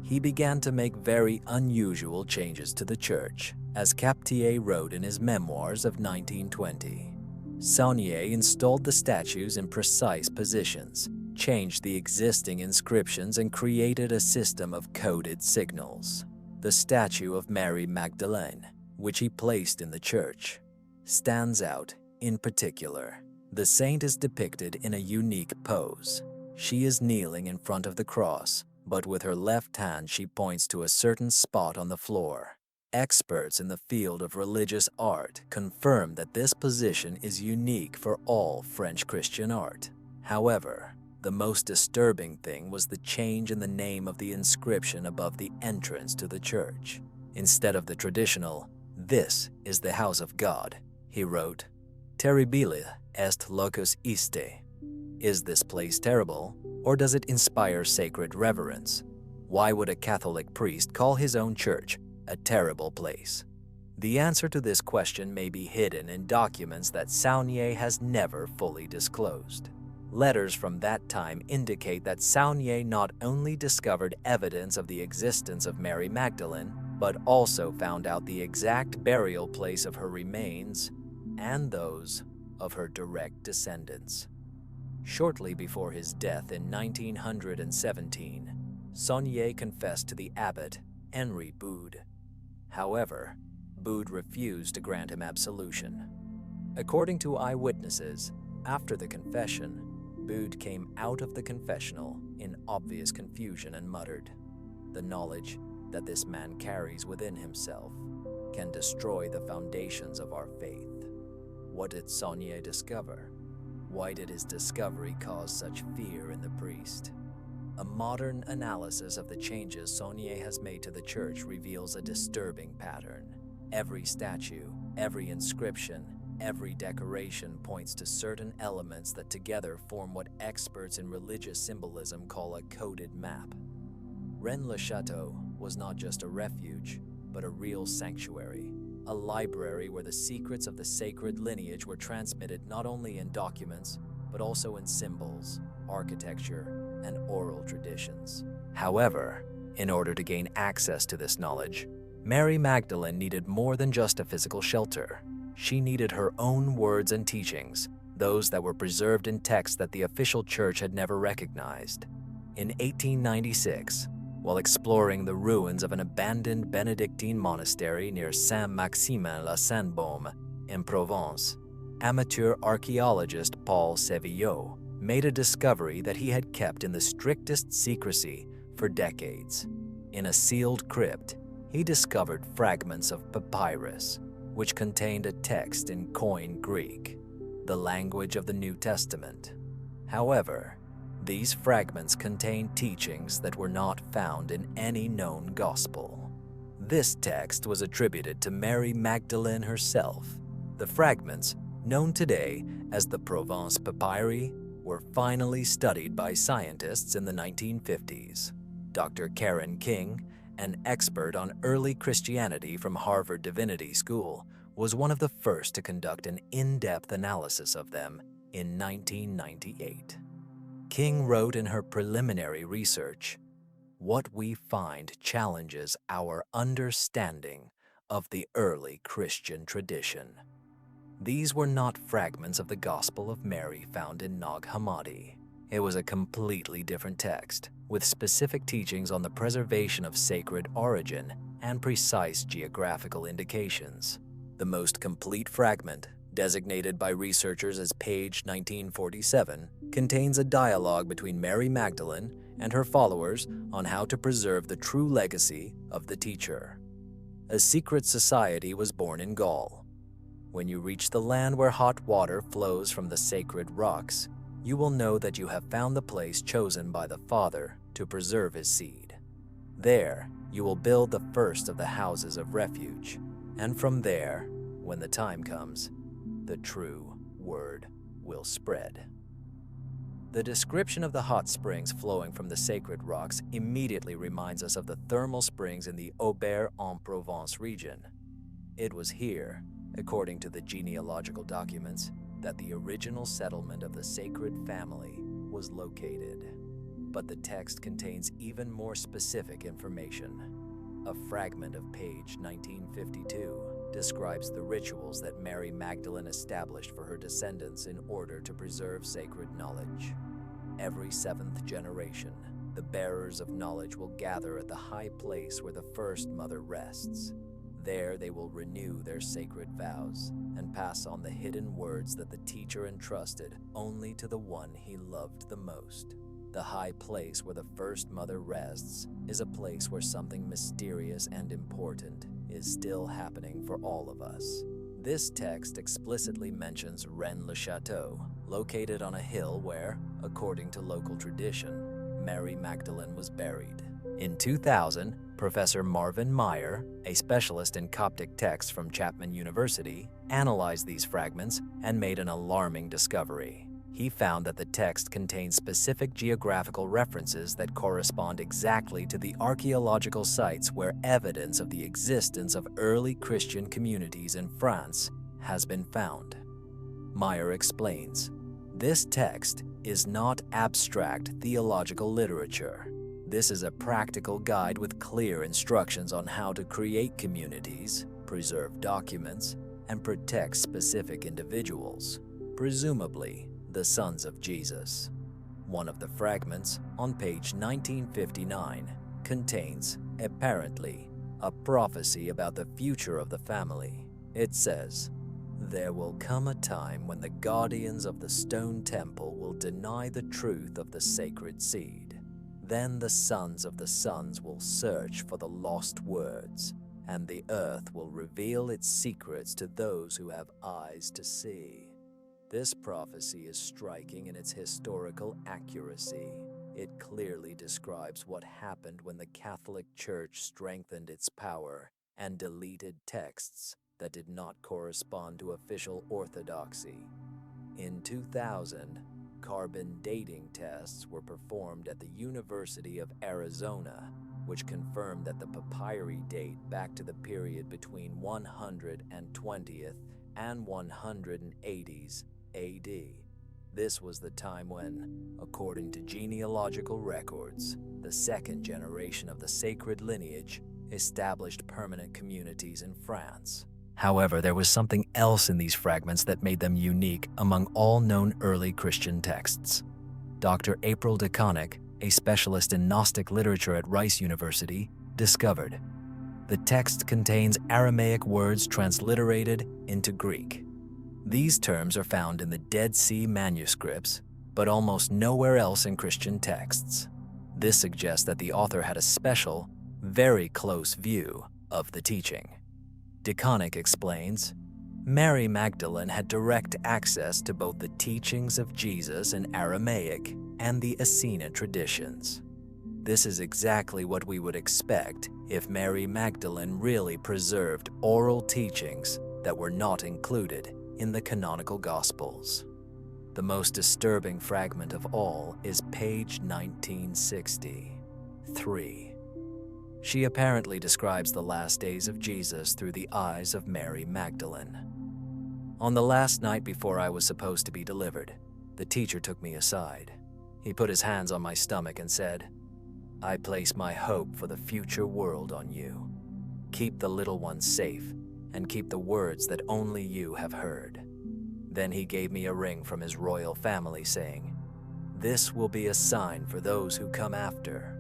He began to make very unusual changes to the church, as Captier wrote in his memoirs of 1920. Saunier installed the statues in precise positions, changed the existing inscriptions, and created a system of coded signals. The statue of Mary Magdalene, which he placed in the church, stands out in particular. The saint is depicted in a unique pose. She is kneeling in front of the cross, but with her left hand she points to a certain spot on the floor. Experts in the field of religious art confirm that this position is unique for all French Christian art. However, the most disturbing thing was the change in the name of the inscription above the entrance to the church. Instead of the traditional, "This is the house of God," he wrote, "Terribile est locus iste." Is this place terrible, or does it inspire sacred reverence? Why would a Catholic priest call his own church a terrible place? The answer to this question may be hidden in documents that Saunier has never fully disclosed. Letters from that time indicate that Saunier not only discovered evidence of the existence of Mary Magdalene, but also found out the exact burial place of her remains and those of her direct descendants. Shortly before his death in 1917, Saunier confessed to the abbot, Henri Bude. However, Bude refused to grant him absolution. According to eyewitnesses, after the confession, Bude came out of the confessional in obvious confusion and muttered, "The knowledge that this man carries within himself can destroy the foundations of our faith." What did Saunier discover? Why did his discovery cause such fear in the priest? A modern analysis of the changes Saunier has made to the church reveals a disturbing pattern. Every statue, every inscription, every decoration points to certain elements that together form what experts in religious symbolism call a coded map. Rennes-le-Château was not just a refuge, but a real sanctuary, a library where the secrets of the sacred lineage were transmitted not only in documents, but also in symbols, architecture, and oral traditions. However, in order to gain access to this knowledge, Mary Magdalene needed more than just a physical shelter. She needed her own words and teachings, those that were preserved in texts that the official church had never recognized. In 1896, while exploring the ruins of an abandoned Benedictine monastery near Saint-Maximin-la-Sainte-Baume in Provence, amateur archaeologist Paul Sevillot made a discovery that he had kept in the strictest secrecy for decades. In a sealed crypt, he discovered fragments of papyrus, which contained a text in Koine Greek, the language of the New Testament. However, these fragments contained teachings that were not found in any known gospel. This text was attributed to Mary Magdalene herself. The fragments, known today as the Provence Papyri, were finally studied by scientists in the 1950s. Dr. Karen King, an expert on early Christianity from Harvard Divinity School, was one of the first to conduct an in-depth analysis of them in 1998. King wrote in her preliminary research, "What we find challenges our understanding of the early Christian tradition." These were not fragments of the Gospel of Mary found in Nag Hammadi. It was a completely different text, with specific teachings on the preservation of sacred origin and precise geographical indications. The most complete fragment, designated by researchers as page 1947, contains a dialogue between Mary Magdalene and her followers on how to preserve the true legacy of the teacher. A secret society was born in Gaul. When you reach the land where hot water flows from the sacred rocks, you will know that you have found the place chosen by the Father to preserve his seed. There, you will build the first of the houses of refuge, and from there, when the time comes, the true word will spread. The description of the hot springs flowing from the sacred rocks immediately reminds us of the thermal springs in the Aubert-en-Provence region. It was here, according to the genealogical documents, that the original settlement of the sacred family was located. But the text contains even more specific information. A fragment of page 1952 describes the rituals that Mary Magdalene established for her descendants in order to preserve sacred knowledge. Every seventh generation, the bearers of knowledge will gather at the high place where the first mother rests. There they will renew their sacred vows and pass on the hidden words that the teacher entrusted only to the one he loved the most. The high place where the first mother rests is a place where something mysterious and important is still happening for all of us. This text explicitly mentions Rennes-le-Château, located on a hill where, according to local tradition, Mary Magdalene was buried. In 2000, Professor Marvin Meyer, a specialist in Coptic texts from Chapman University, analyzed these fragments and made an alarming discovery. He found that the text contains specific geographical references that correspond exactly to the archaeological sites where evidence of the existence of early Christian communities in France has been found. Meyer explains, This text is not abstract theological literature. This is a practical guide with clear instructions on how to create communities, preserve documents, and protect specific individuals, presumably the sons of Jesus. One of the fragments, on page 1959, contains, apparently, a prophecy about the future of the family. It says, "There will come a time when the guardians of the stone temple will deny the truth of the sacred seed. Then the sons of the sons will search for the lost words, and the earth will reveal its secrets to those who have eyes to see." This prophecy is striking in its historical accuracy. It clearly describes what happened when the Catholic Church strengthened its power and deleted texts that did not correspond to official orthodoxy. In 2000, carbon dating tests were performed at the University of Arizona, which confirmed that the papyri date back to the period between 120th and 180s AD. This was the time when, according to genealogical records, the second generation of the sacred lineage established permanent communities in France. However, there was something else in these fragments that made them unique among all known early Christian texts. Dr. April DeConnick, a specialist in Gnostic literature at Rice University, discovered the text contains Aramaic words transliterated into Greek. These terms are found in the Dead Sea manuscripts, but almost nowhere else in Christian texts. This suggests that the author had a special, very close view of the teaching. DeConnick explains, Mary Magdalene had direct access to both the teachings of Jesus in Aramaic and the Essene traditions. This is exactly what we would expect if Mary Magdalene really preserved oral teachings that were not included in the canonical Gospels. The most disturbing fragment of all is page 1963. She apparently describes the last days of Jesus through the eyes of Mary Magdalene. "On the last night before I was supposed to be delivered, the teacher took me aside. He put his hands on my stomach and said, 'I place my hope for the future world on you. Keep the little ones safe and keep the words that only you have heard.' Then he gave me a ring from his royal family saying, 'This will be a sign for those who come after.'"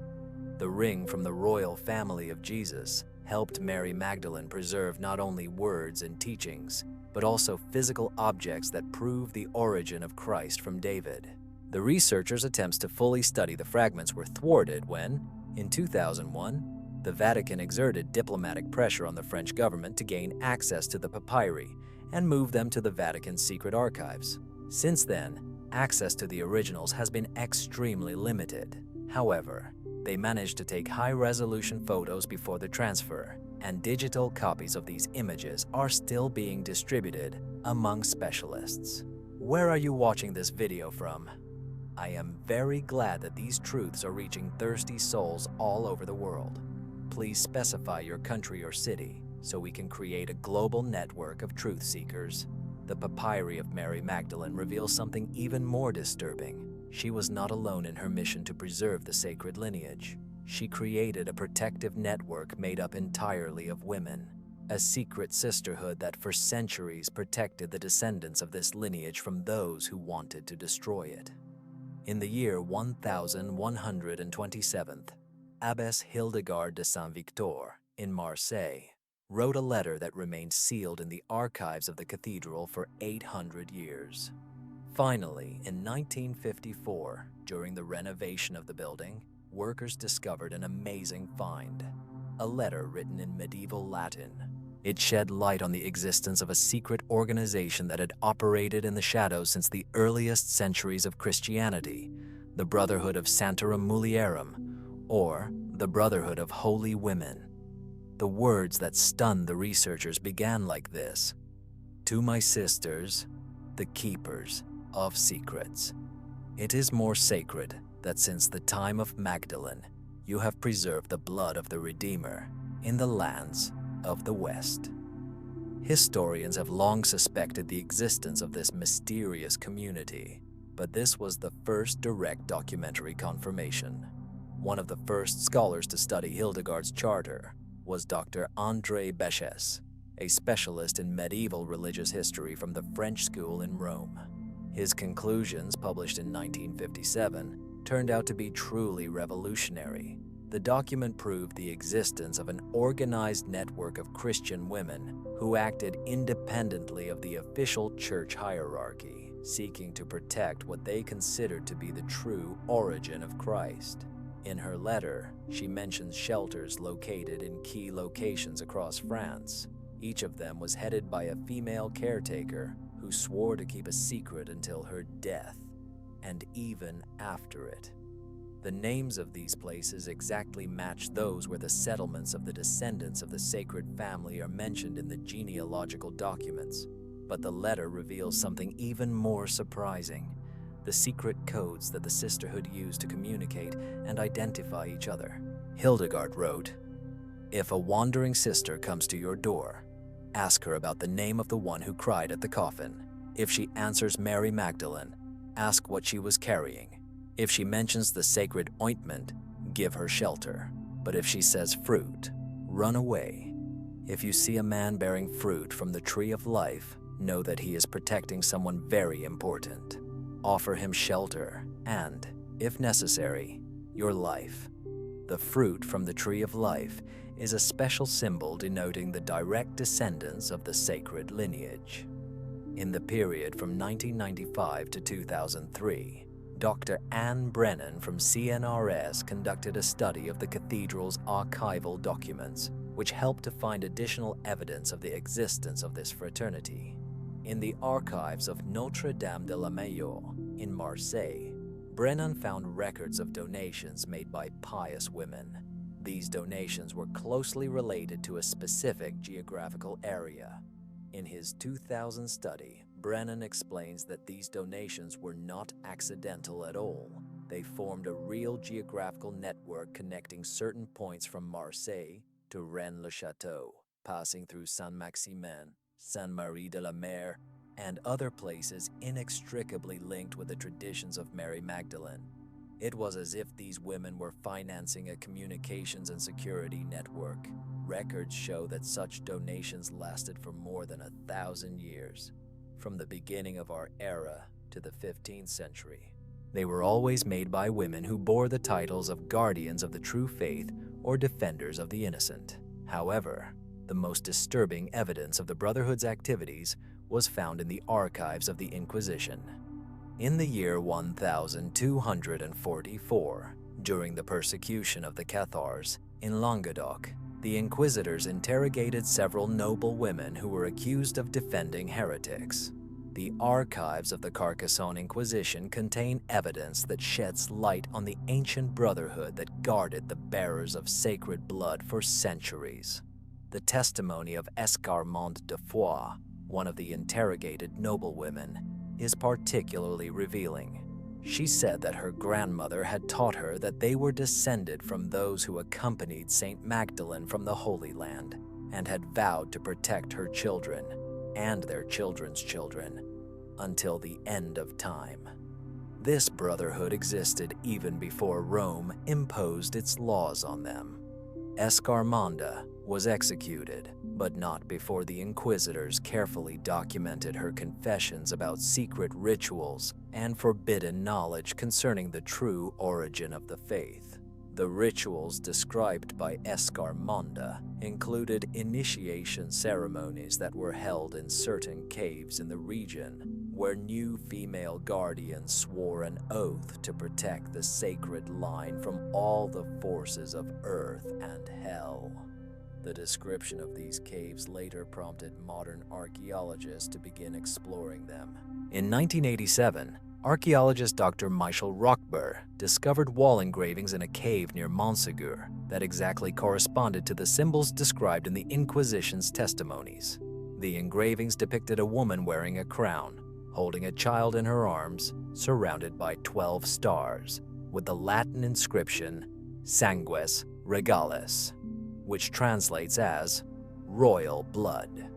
The ring from the royal family of Jesus helped Mary Magdalene preserve not only words and teachings, but also physical objects that prove the origin of Christ from David. The researchers' attempts to fully study the fragments were thwarted when, in 2001, the Vatican exerted diplomatic pressure on the French government to gain access to the papyri and move them to the Vatican's secret archives. Since then, access to the originals has been extremely limited. However, they managed to take high-resolution photos before the transfer, and digital copies of these images are still being distributed among specialists. Where are you watching this video from? I am very glad that these truths are reaching thirsty souls all over the world. Please specify your country or city so we can create a global network of truth seekers. The papyri of Mary Magdalene reveals something even more disturbing. She was not alone in her mission to preserve the sacred lineage. She created a protective network made up entirely of women, a secret sisterhood that for centuries protected the descendants of this lineage from those who wanted to destroy it. In the year 1127, Abbess Hildegard de Saint-Victor in Marseille wrote a letter that remained sealed in the archives of the cathedral for 800 years. Finally, in 1954, during the renovation of the building, workers discovered an amazing find, a letter written in medieval Latin. It shed light on the existence of a secret organization that had operated in the shadows since the earliest centuries of Christianity, the Brotherhood of Sanctorum Mulierum, or the Brotherhood of Holy Women. The words that stunned the researchers began like this: "To my sisters, the keepers of secrets. It is more sacred that since the time of Magdalene, you have preserved the blood of the Redeemer in the lands of the West." Historians have long suspected the existence of this mysterious community. but this was the first direct documentary confirmation. One of the first scholars to study Hildegard's charter was Dr. André Beches, a specialist in medieval religious history from the French school in Rome. His conclusions, published in 1957, turned out to be truly revolutionary. The document proved the existence of an organized network of Christian women who acted independently of the official church hierarchy, seeking to protect what they considered to be the true origin of Christ. In her letter, she mentions shelters located in key locations across France. Each of them was headed by a female caretaker who swore to keep a secret until her death, and even after it. The names of these places exactly match those where the settlements of the descendants of the sacred family are mentioned in the genealogical documents. But the letter reveals something even more surprising: the secret codes that the sisterhood used to communicate and identify each other. Hildegard wrote, "If a wandering sister comes to your door, ask her about the name of the one who cried at the coffin. If she answers Mary Magdalene, ask what she was carrying. If she mentions the sacred ointment, give her shelter. But if she says fruit, run away. If you see a man bearing fruit from the tree of life, know that he is protecting someone very important. Offer him shelter and, if necessary, your life." The fruit from the tree of life is a special symbol denoting the direct descendants of the sacred lineage. In the period from 1995 to 2003, Dr. Anne Brennan from CNRS conducted a study of the cathedral's archival documents, which helped to find additional evidence of the existence of this fraternity. In the archives of Notre Dame de la Meilleure in Marseille, Brennan found records of donations made by pious women. These donations were closely related to a specific geographical area. In his 2000 study, Brennan explains that these donations were not accidental at all. They formed a real geographical network connecting certain points from Marseille to Rennes-le-Château, passing through Saint-Maximin, Sainte-Marie-de-la-Mer, and other places inextricably linked with the traditions of Mary Magdalene. It was as if these women were financing a communications and security network. Records show that such donations lasted for more than 1,000 years, from the beginning of our era to the 15th century. They were always made by women who bore the titles of guardians of the true faith or defenders of the innocent. However, the most disturbing evidence of the Brotherhood's activities was found in the archives of the Inquisition. In the year 1244, during the persecution of the Cathars in Languedoc, the inquisitors interrogated several noble women who were accused of defending heretics. The archives of the Carcassonne Inquisition contain evidence that sheds light on the ancient brotherhood that guarded the bearers of sacred blood for centuries. The testimony of Escarmonde de Foix, one of the interrogated noblewomen, is particularly revealing. She said that her grandmother had taught her that they were descended from those who accompanied Saint Magdalene from the Holy Land and had vowed to protect her children and their children's children until the end of time. This brotherhood existed even before Rome imposed its laws on them. Escarmonda was executed, but not before the inquisitors carefully documented her confessions about secret rituals and forbidden knowledge concerning the true origin of the faith. The rituals described by Escarmonda included initiation ceremonies that were held in certain caves in the region, where new female guardians swore an oath to protect the sacred line from all the forces of earth and hell. The description of these caves later prompted modern archaeologists to begin exploring them. In 1987, archaeologist Dr. Michael Rochber discovered wall engravings in a cave near Montségur that exactly corresponded to the symbols described in the Inquisition's testimonies. The engravings depicted a woman wearing a crown, holding a child in her arms, surrounded by 12 stars, with the Latin inscription Sanguis Regalis, which translates as royal blood.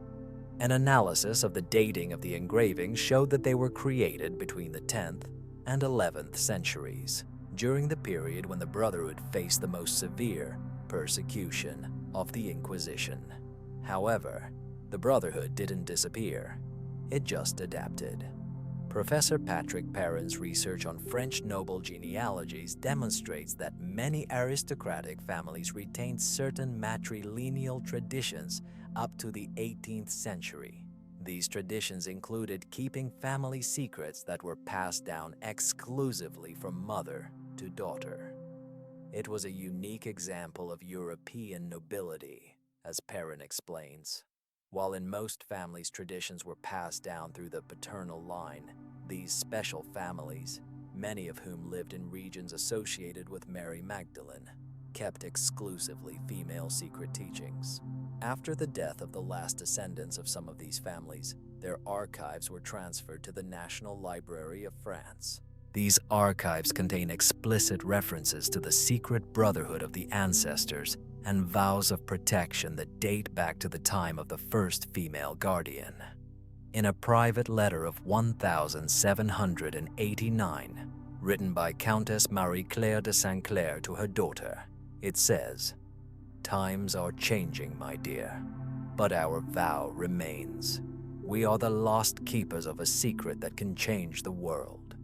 An analysis of the dating of the engravings showed that they were created between the 10th and 11th centuries, during the period when the Brotherhood faced the most severe persecution of the Inquisition. However, the Brotherhood didn't disappear, it just adapted. Professor Patrick Perrin's research on French noble genealogies demonstrates that many aristocratic families retained certain matrilineal traditions up to the 18th century. These traditions included keeping family secrets that were passed down exclusively from mother to daughter. It was a unique example of European nobility, as Perrin explains. While in most families traditions were passed down through the paternal line, these special families, many of whom lived in regions associated with Mary Magdalene, kept exclusively female secret teachings. After the death of the last descendants of some of these families, their archives were transferred to the National Library of France. These archives contain explicit references to the secret brotherhood of the ancestors and vows of protection that date back to the time of the first female guardian. In a private letter of 1789, written by Countess Marie-Claire de Saint-Clair to her daughter, it says, "Times are changing, my dear, but our vow remains. We are the lost keepers of a secret that can change the world.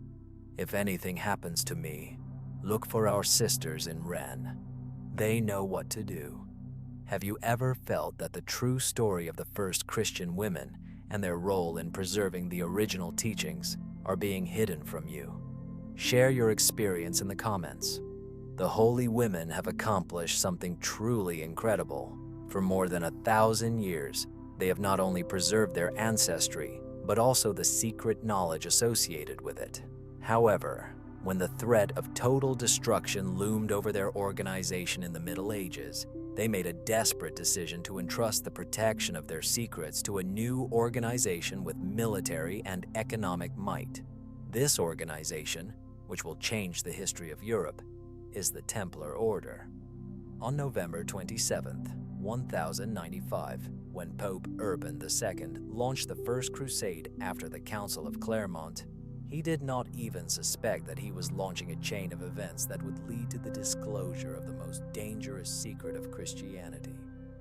If anything happens to me, look for our sisters in Rennes. They know what to do." Have you ever felt that the true story of the first Christian women and their role in preserving the original teachings are being hidden from you? Share your experience in the comments. The holy women have accomplished something truly incredible. For more than 1,000 years, they have not only preserved their ancestry, but also the secret knowledge associated with it. However, when the threat of total destruction loomed over their organization in the Middle Ages, they made a desperate decision to entrust the protection of their secrets to a new organization with military and economic might. This organization, which will change the history of Europe, is the Templar Order. On November 27, 1095, when Pope Urban II launched the First Crusade after the Council of Clermont, he did not even suspect that he was launching a chain of events that would lead to the disclosure of the most dangerous secret of Christianity.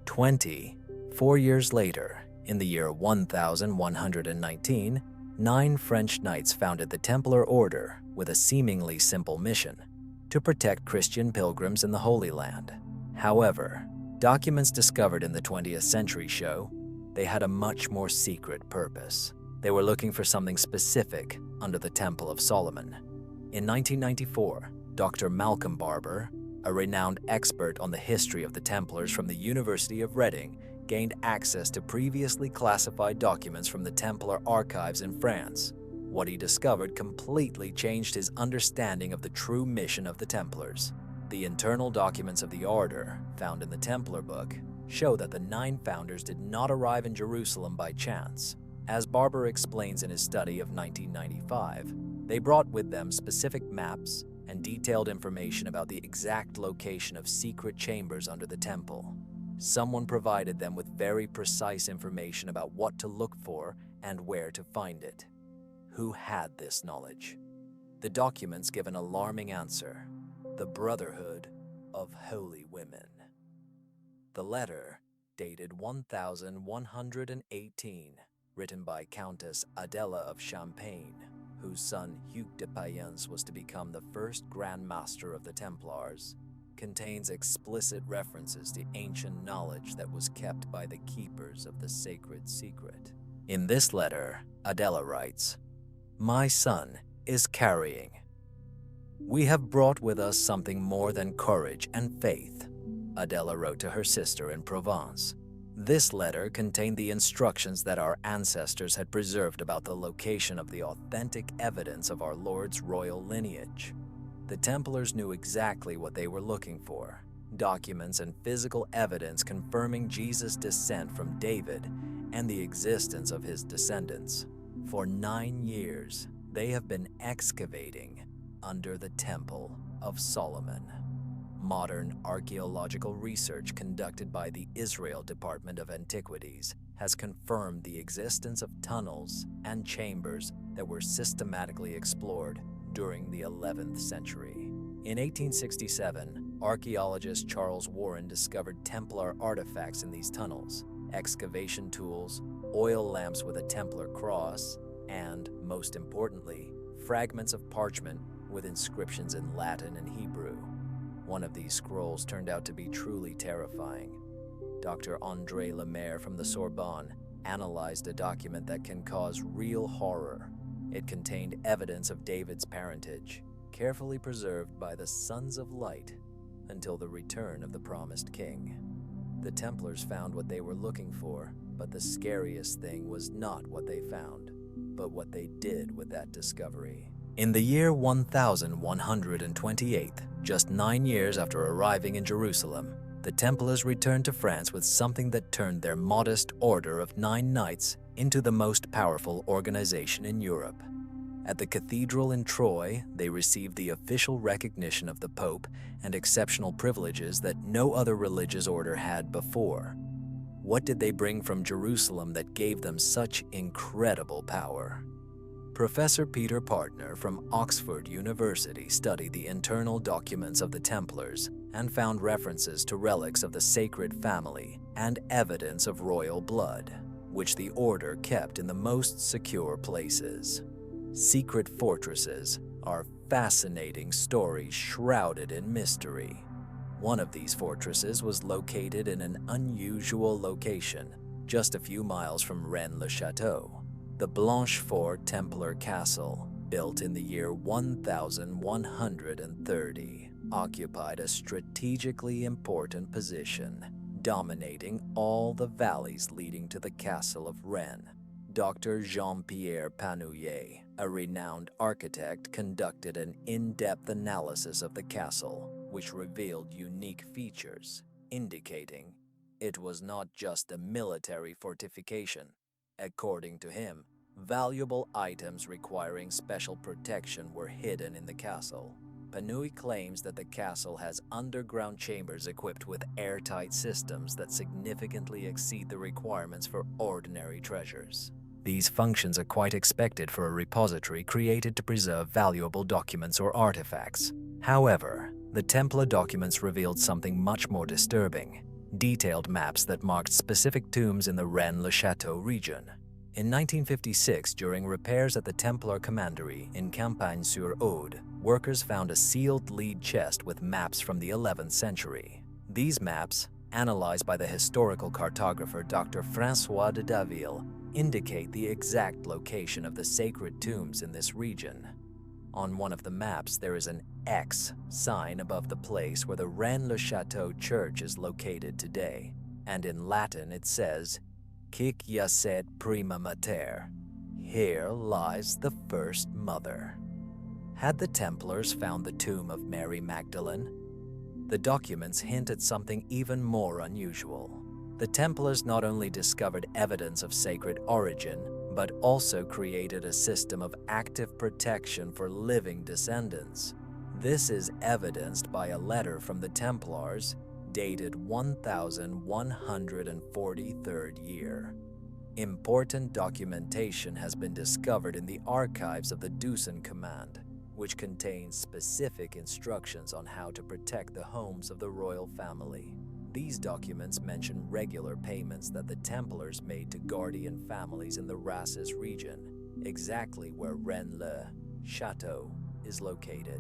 24 years later, in the year 1119, 9 French knights founded the Templar Order with a seemingly simple mission: to protect Christian pilgrims in the Holy Land. However, documents discovered in the 20th century show they had a much more secret purpose. They were looking for something specific under the Temple of Solomon. In 1994, Dr. Malcolm Barber, a renowned expert on the history of the Templars from the University of Reading, gained access to previously classified documents from the Templar archives in France. What he discovered completely changed his understanding of the true mission of the Templars. The internal documents of the order, found in the Templar book, show that the 9 founders did not arrive in Jerusalem by chance. As Barber explains in his study of 1995, they brought with them specific maps and detailed information about the exact location of secret chambers under the temple. Someone provided them with very precise information about what to look for and where to find it. Who had this knowledge? The documents give an alarming answer: the Brotherhood of Holy Women. The letter, dated 1118, written by Countess Adela of Champagne, whose son Hugues de Payens was to become the first Grand Master of the Templars, contains explicit references to ancient knowledge that was kept by the keepers of the sacred secret. In this letter, Adela writes, "My son is carrying. We have brought with us something more than courage and faith," Adela wrote to her sister in Provence. This letter contained the instructions that our ancestors had preserved about the location of the authentic evidence of our Lord's royal lineage. The Templars knew exactly what they were looking for: documents and physical evidence confirming Jesus' descent from David and the existence of his descendants. For 9 years, they have been excavating under the Temple of Solomon. Modern archaeological research conducted by the Israel Department of Antiquities has confirmed the existence of tunnels and chambers that were systematically explored during the 11th century. In 1867, archaeologist Charles Warren discovered Templar artifacts in these tunnels, excavation tools, oil lamps with a Templar cross, and, most importantly, fragments of parchment with inscriptions in Latin and Hebrew. One of these scrolls turned out to be truly terrifying. Dr. André Lemaire from the Sorbonne analyzed a document that can cause real horror. It contained evidence of David's parentage, carefully preserved by the Sons of Light until the return of the promised king. The Templars found what they were looking for, but the scariest thing was not what they found, but what they did with that discovery. In the year 1128, just 9 years after arriving in Jerusalem, the Templars returned to France with something that turned their modest order of 9 knights into the most powerful organization in Europe. At the cathedral in Troyes, they received the official recognition of the Pope and exceptional privileges that no other religious order had before. What did they bring from Jerusalem that gave them such incredible power? Professor Peter Partner from Oxford University studied the internal documents of the Templars and found references to relics of the sacred family and evidence of royal blood, which the order kept in the most secure places. Secret fortresses are fascinating stories shrouded in mystery. One of these fortresses was located in an unusual location, just a few miles from Rennes-le-Château. The Blanchefort Templar Castle, built in the year 1130, occupied a strategically important position, dominating all the valleys leading to the castle of Rennes. Dr. Jean-Pierre Panouillet, a renowned architect, conducted an in-depth analysis of the castle, which revealed unique features, indicating it was not just a military fortification. According to him, valuable items requiring special protection were hidden in the castle. Panouillet claims that the castle has underground chambers equipped with airtight systems that significantly exceed the requirements for ordinary treasures. These functions are quite expected for a repository created to preserve valuable documents or artifacts. However, the Templar documents revealed something much more disturbing: detailed maps that marked specific tombs in the Rennes-le-Château region. In 1956, during repairs at the Templar Commandery in Campagne-sur-Aude, workers found a sealed lead chest with maps from the 11th century. These maps, analyzed by the historical cartographer Dr. François de Daville, indicate the exact location of the sacred tombs in this region. On one of the maps, there is an X sign above the place where the Rennes-le-Château church is located today, and in Latin it says, "Hic jacet prima mater." Here lies the first mother. Had the Templars found the tomb of Mary Magdalene? The documents hint at something even more unusual. The Templars not only discovered evidence of sacred origin, but also created a system of active protection for living descendants. This is evidenced by a letter from the Templars dated 1143rd year. Important documentation has been discovered in the archives of the Dusan Command, which contains specific instructions on how to protect the homes of the royal family. These documents mention regular payments that the Templars made to guardian families in the Rasses region, exactly where Rennes-le-Château is located.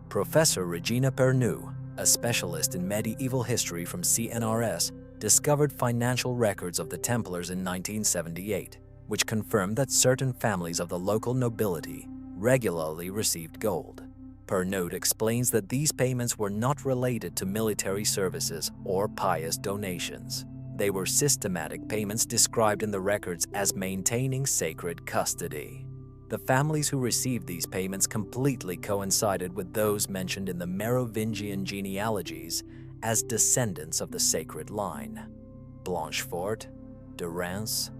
Professor Regina Pernoud, a specialist in medieval history from CNRS, discovered financial records of the Templars in 1978, which confirmed that certain families of the local nobility regularly received gold. Pernoud explains that these payments were not related to military services or pious donations. They were systematic payments described in the records as maintaining sacred custody. The families who received these payments completely coincided with those mentioned in the Merovingian genealogies as descendants of the sacred line: Blanchefort, de Reims,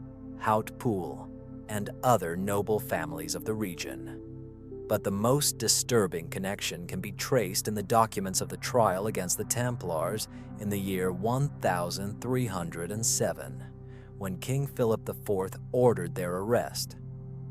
Hautpoul, and other noble families of the region. But the most disturbing connection can be traced in the documents of the trial against the Templars in the year 1307, when King Philip IV ordered their arrest.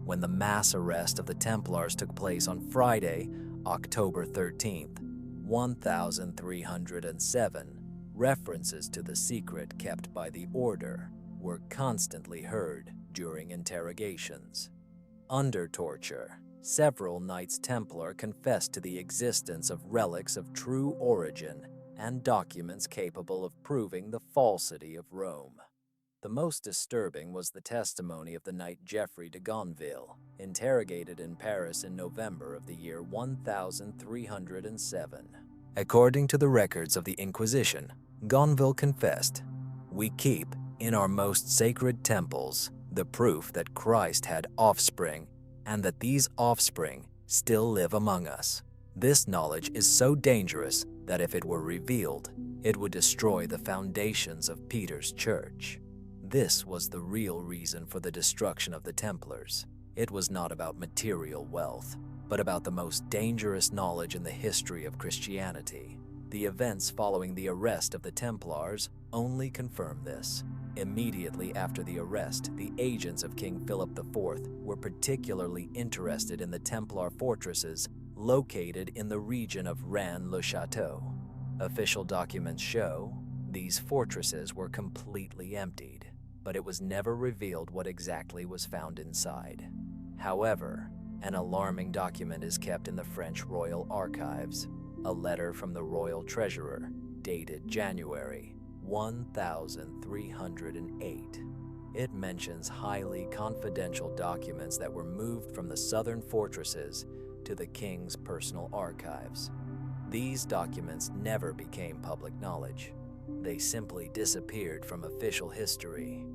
when the mass arrest of the Templars took place on Friday, October 13th, 1307, references to the secret kept by the order were constantly heard during interrogations. Under torture, several Knights Templar confessed to the existence of relics of true origin and documents capable of proving the falsity of Rome. The most disturbing was the testimony of the Knight Geoffrey de Gonville, interrogated in Paris in November of the year 1307. According to the records of the Inquisition, Gonville confessed, "We keep, in our most sacred temples, the proof that Christ had offspring and that these offspring still live among us. This knowledge is so dangerous that if it were revealed, it would destroy the foundations of Peter's church." This was the real reason for the destruction of the Templars. It was not about material wealth, but about the most dangerous knowledge in the history of Christianity. The events following the arrest of the Templars only confirm this. Immediately after the arrest, the agents of King Philip IV were particularly interested in the Templar fortresses located in the region of Rennes-le-Château. Official documents show these fortresses were completely emptied, but it was never revealed what exactly was found inside. However, an alarming document is kept in the French Royal Archives, a letter from the Royal Treasurer, dated January 1308. It mentions highly confidential documents that were moved from the southern fortresses to the king's personal archives. These documents never became public knowledge. They simply disappeared from official history.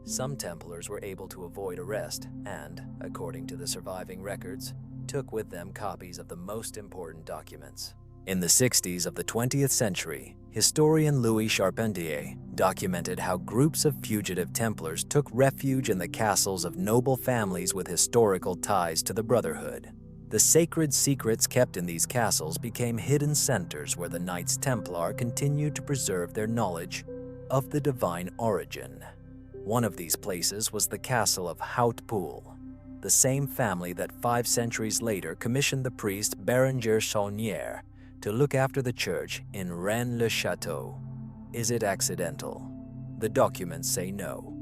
Some Templars were able to avoid arrest and, according to the surviving records, took with them copies of the most important documents. In the 60s of the 20th century, historian Louis Charpentier documented how groups of fugitive Templars took refuge in the castles of noble families with historical ties to the Brotherhood. The sacred secrets kept in these castles became hidden centers where the Knights Templar continued to preserve their knowledge of the divine origin. One of these places was the castle of Hautpoul, the same family that 5 centuries later commissioned the priest Berenger Saunière to look after the church in Rennes-le-Château. Is it accidental? The documents say no.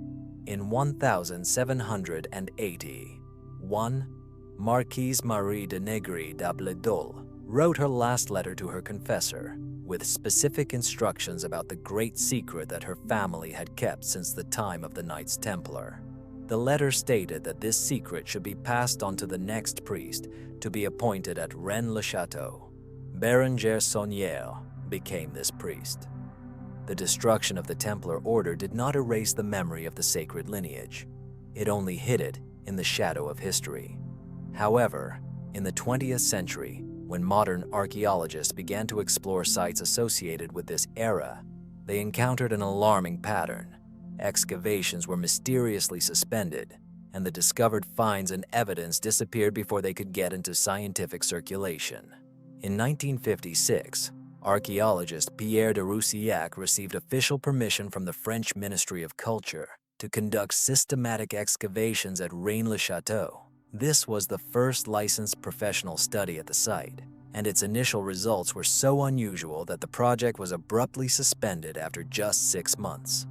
In 1780, Marquise Marie de Negri d'Abledol wrote her last letter to her confessor, with specific instructions about the great secret that her family had kept since the time of the Knights Templar. The letter stated that this secret should be passed on to the next priest to be appointed at Rennes-le-Château. Berenger Saunière became this priest. The destruction of the Templar order did not erase the memory of the sacred lineage. It only hid it in the shadow of history. However, in the 20th century, when modern archaeologists began to explore sites associated with this era, they encountered an alarming pattern. Excavations were mysteriously suspended, and the discovered finds and evidence disappeared before they could get into scientific circulation. In 1956, archaeologist Pierre de Roussillac received official permission from the French Ministry of Culture to conduct systematic excavations at Rennes-le-Château. This was the first licensed professional study at the site, and its initial results were so unusual that the project was abruptly suspended after just 6 months.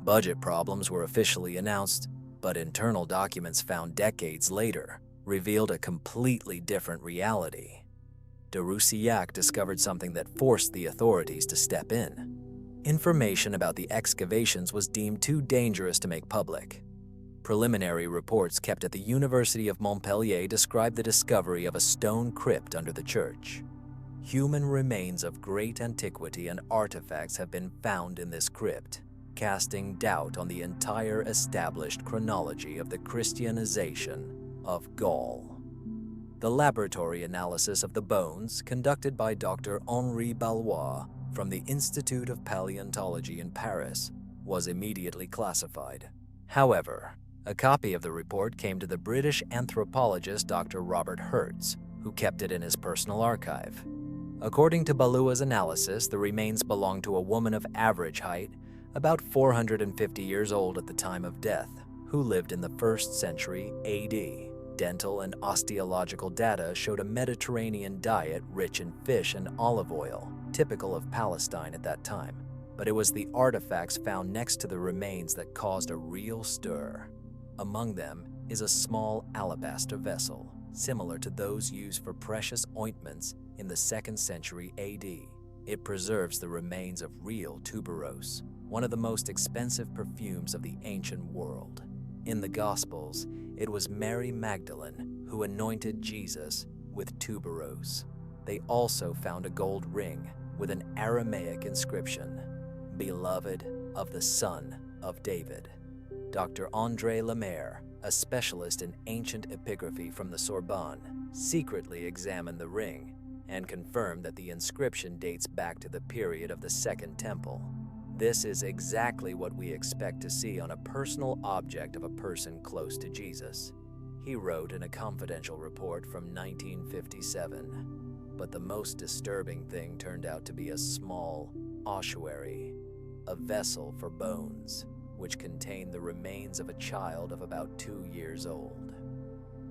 Budget problems were officially announced, but internal documents found decades later revealed a completely different reality. De Roussillac discovered something that forced the authorities to step in. Information about the excavations was deemed too dangerous to make public. Preliminary reports kept at the University of Montpellier described the discovery of a stone crypt under the church. Human remains of great antiquity and artifacts have been found in this crypt, casting doubt on the entire established chronology of the Christianization of Gaul. The laboratory analysis of the bones, conducted by Dr. Henri Ballois from the Institute of Paleontology in Paris, was immediately classified. However, a copy of the report came to the British anthropologist Dr. Robert Hertz, who kept it in his personal archive. According to Ballois' analysis, the remains belonged to a woman of average height, about 450 years old at the time of death, who lived in the 1st century AD. Dental and osteological data showed a Mediterranean diet rich in fish and olive oil, typical of Palestine at that time. But it was the artifacts found next to the remains that caused a real stir. Among them is a small alabaster vessel, similar to those used for precious ointments in the 2nd century AD. It preserves the remains of real tuberose, one of the most expensive perfumes of the ancient world. In the Gospels, it was Mary Magdalene who anointed Jesus with tuberose. They also found a gold ring with an Aramaic inscription, "Beloved of the Son of David." Dr. André Lemaire, a specialist in ancient epigraphy from the Sorbonne, secretly examined the ring and confirmed that the inscription dates back to the period of the Second Temple. This is exactly what we expect to see on a personal object of a person close to Jesus, he wrote in a confidential report from 1957. But the most disturbing thing turned out to be a small ossuary, a vessel for bones, which contained the remains of a child of about 2 years old.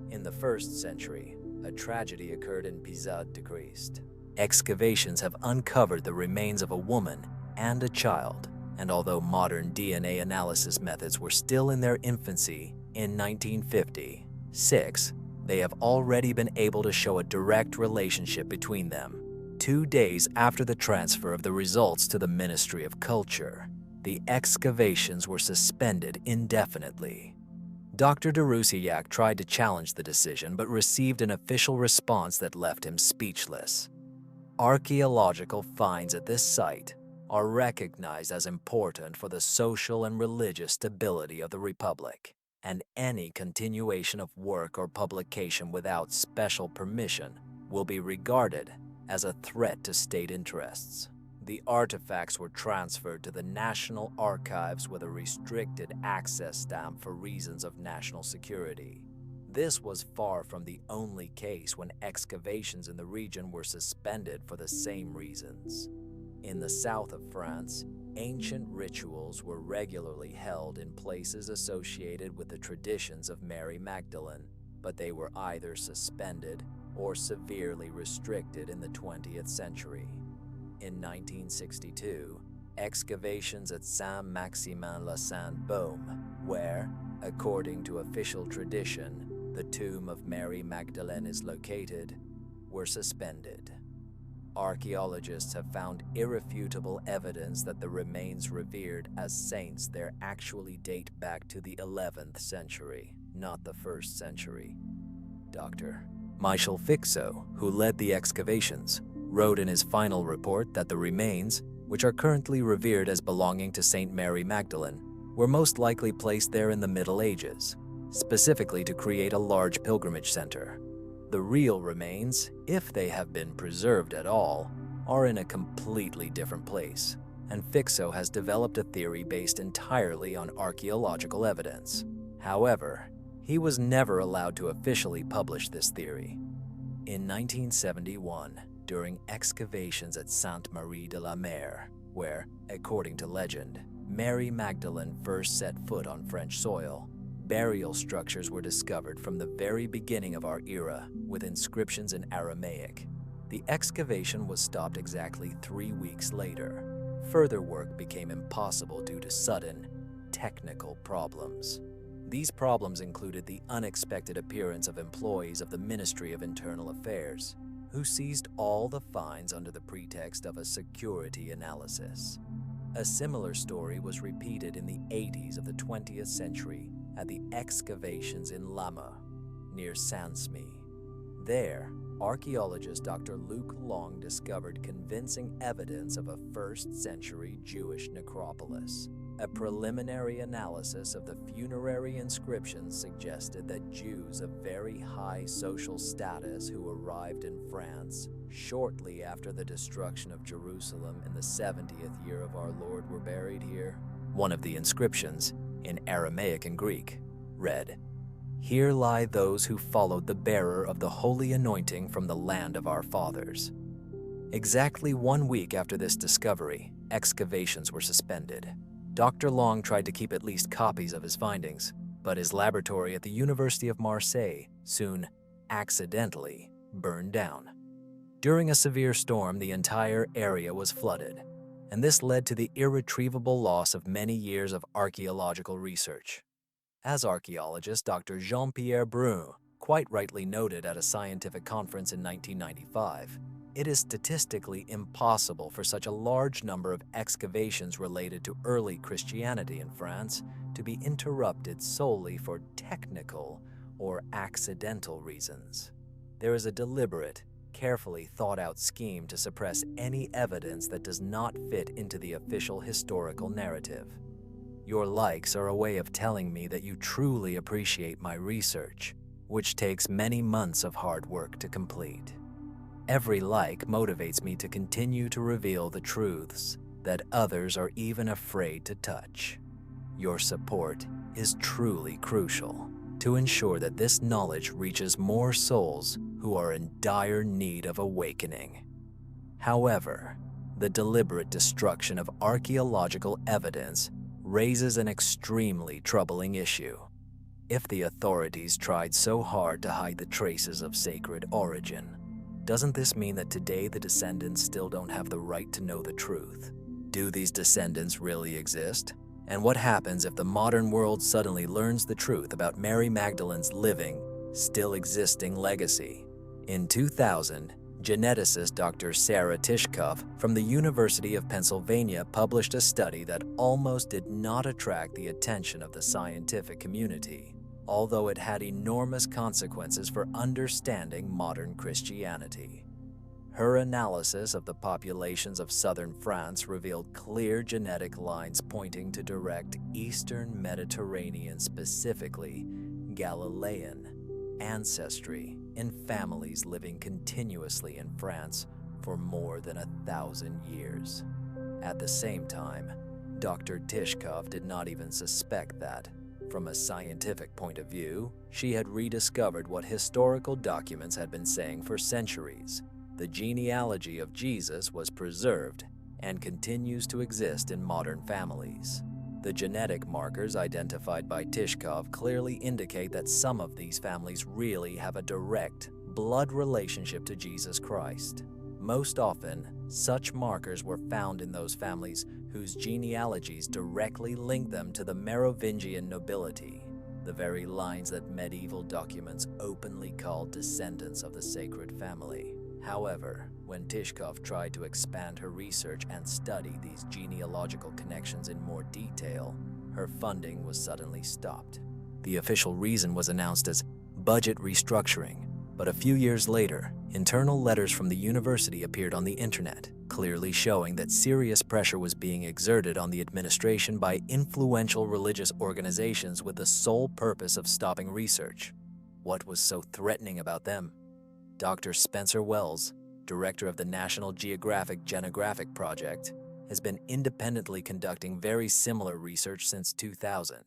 In the 1st century, a tragedy occurred in Pisade de Christ. Excavations have uncovered the remains of a woman and a child, and although modern DNA analysis methods were still in their infancy in 1956, they have already been able to show a direct relationship between them. 2 days after the transfer of the results to the Ministry of Culture, the excavations were suspended indefinitely. Dr. de Roussillac tried to challenge the decision but received an official response that left him speechless. Archaeological finds at this site are recognized as important for the social and religious stability of the Republic, and any continuation of work or publication without special permission will be regarded as a threat to state interests. The artifacts were transferred to the National Archives with a restricted access stamp for reasons of national security. This was far from the only case when excavations in the region were suspended for the same reasons. In the south of France, ancient rituals were regularly held in places associated with the traditions of Mary Magdalene, but they were either suspended or severely restricted in the 20th century. In 1962, excavations at Saint-Maximin-la-Sainte-Baume, where, according to official tradition, the tomb of Mary Magdalene is located, were suspended. Archaeologists have found irrefutable evidence that the remains revered as saints there actually date back to the 11th century, not the 1st century. Dr. Michel Fixot, who led the excavations, wrote in his final report that the remains, which are currently revered as belonging to Saint Mary Magdalene, were most likely placed there in the Middle Ages, specifically to create a large pilgrimage center. The real remains, if they have been preserved at all, are in a completely different place, and Fixot has developed a theory based entirely on archaeological evidence. However, he was never allowed to officially publish this theory. In 1971, during excavations at Sainte-Marie-de-la-Mer, where, according to legend, Mary Magdalene first set foot on French soil, burial structures were discovered from the very beginning of our era with inscriptions in Aramaic. The excavation was stopped exactly 3 weeks later. Further work became impossible due to sudden, technical problems. These problems included the unexpected appearance of employees of the Ministry of Internal Affairs, who seized all the finds under the pretext of a security analysis. A similar story was repeated in the 80s of the 20th century at the excavations in Lama, near Sansmy. There, archaeologist Dr. Luc Long discovered convincing evidence of a 1st century Jewish necropolis. A preliminary analysis of the funerary inscriptions suggested that Jews of very high social status who arrived in France shortly after the destruction of Jerusalem in the 70th year of our Lord were buried here. One of the inscriptions, in Aramaic and Greek, read, "Here lie those who followed the bearer of the holy anointing from the land of our fathers." Exactly 1 week after this discovery, excavations were suspended. Dr. Long tried to keep at least copies of his findings, but his laboratory at the University of Marseille soon accidentally burned down. During a severe storm, the entire area was flooded, and this led to the irretrievable loss of many years of archaeological research. As archaeologist Dr. Jean-Pierre Brun quite rightly noted at a scientific conference in 1995, it is statistically impossible for such a large number of excavations related to early Christianity in France to be interrupted solely for technical or accidental reasons. There is a deliberate, carefully thought-out scheme to suppress any evidence that does not fit into the official historical narrative. Your likes are a way of telling me that you truly appreciate my research, which takes many months of hard work to complete. Every like motivates me to continue to reveal the truths that others are even afraid to touch. Your support is truly crucial to ensure that this knowledge reaches more souls who are in dire need of awakening. However, the deliberate destruction of archaeological evidence raises an extremely troubling issue. If the authorities tried so hard to hide the traces of sacred origin, doesn't this mean that today the descendants still don't have the right to know the truth? Do these descendants really exist? And what happens if the modern world suddenly learns the truth about Mary Magdalene's living, still existing legacy? In 2000, geneticist Dr. Sarah Tishkoff from the University of Pennsylvania published a study that almost did not attract the attention of the scientific community, although it had enormous consequences for understanding modern Christianity. Her analysis of the populations of southern France revealed clear genetic lines pointing to direct Eastern Mediterranean, specifically Galilean, ancestry in families living continuously in France for more than 1,000 years. At the same time, Dr. Tishkoff did not even suspect that, from a scientific point of view, she had rediscovered what historical documents had been saying for centuries. The genealogy of Jesus was preserved and continues to exist in modern families. The genetic markers identified by Tishkoff clearly indicate that some of these families really have a direct blood relationship to Jesus Christ. Most often, such markers were found in those families whose genealogies directly link them to the Merovingian nobility, the very lines that medieval documents openly called descendants of the sacred family. However, when Tishkoff tried to expand her research and study these genealogical connections in more detail, her funding was suddenly stopped. The official reason was announced as budget restructuring, but a few years later, internal letters from the university appeared on the internet, clearly showing that serious pressure was being exerted on the administration by influential religious organizations with the sole purpose of stopping research. What was so threatening about them? Dr. Spencer Wells, director of the National Geographic Genographic Project, has been independently conducting very similar research since 2000.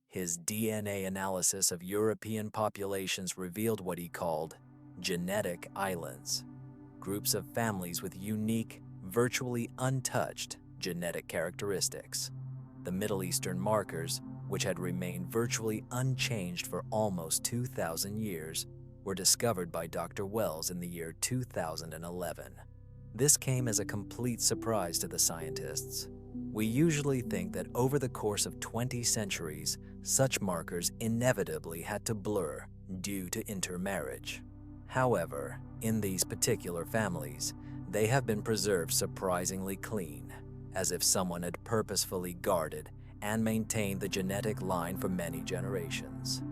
His DNA analysis of European populations revealed what he called genetic islands, groups of families with unique, virtually untouched genetic characteristics. The Middle Eastern markers, which had remained virtually unchanged for almost 2,000 years, were discovered by Dr. Wells in the year 2011. This came as a complete surprise to the scientists. We usually think that over the course of 20 centuries, such markers inevitably had to blur due to intermarriage. However, in these particular families, they have been preserved surprisingly clean, as if someone had purposefully guarded and maintained the genetic line for many generations.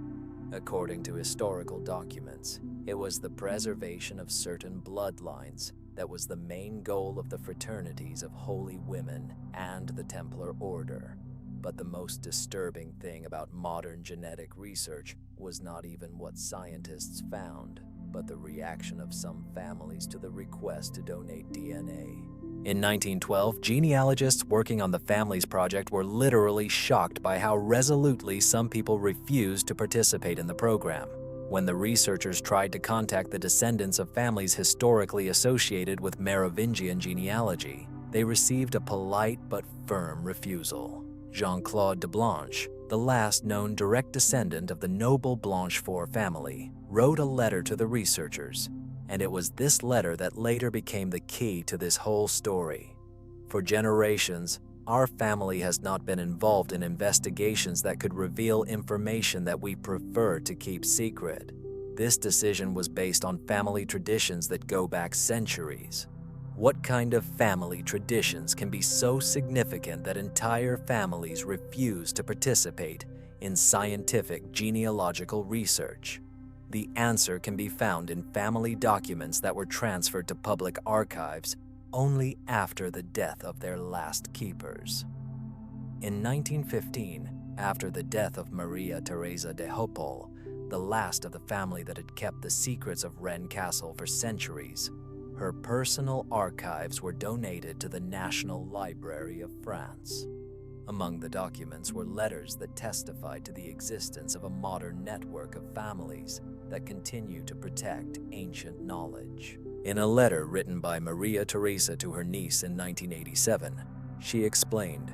According to historical documents, it was the preservation of certain bloodlines that was the main goal of the fraternities of holy women and the Templar order. But the most disturbing thing about modern genetic research was not even what scientists found, but the reaction of some families to the request to donate DNA. In 1912, genealogists working on the Families Project were literally shocked by how resolutely some people refused to participate in the program. When the researchers tried to contact the descendants of families historically associated with Merovingian genealogy, they received a polite but firm refusal. Jean-Claude de Blanche, the last known direct descendant of the noble Blanchefort family, wrote a letter to the researchers, and it was this letter that later became the key to this whole story. For generations, our family has not been involved in investigations that could reveal information that we prefer to keep secret. This decision was based on family traditions that go back centuries. What kind of family traditions can be so significant that entire families refuse to participate in scientific genealogical research? The answer can be found in family documents that were transferred to public archives only after the death of their last keepers. In 1915, after the death of Maria Theresa de Hautpoul, the last of the family that had kept the secrets of Rennes Castle for centuries, her personal archives were donated to the National Library of France. Among the documents were letters that testified to the existence of a modern network of families that continue to protect ancient knowledge. In a letter written by Maria Theresa to her niece in 1987, she explained,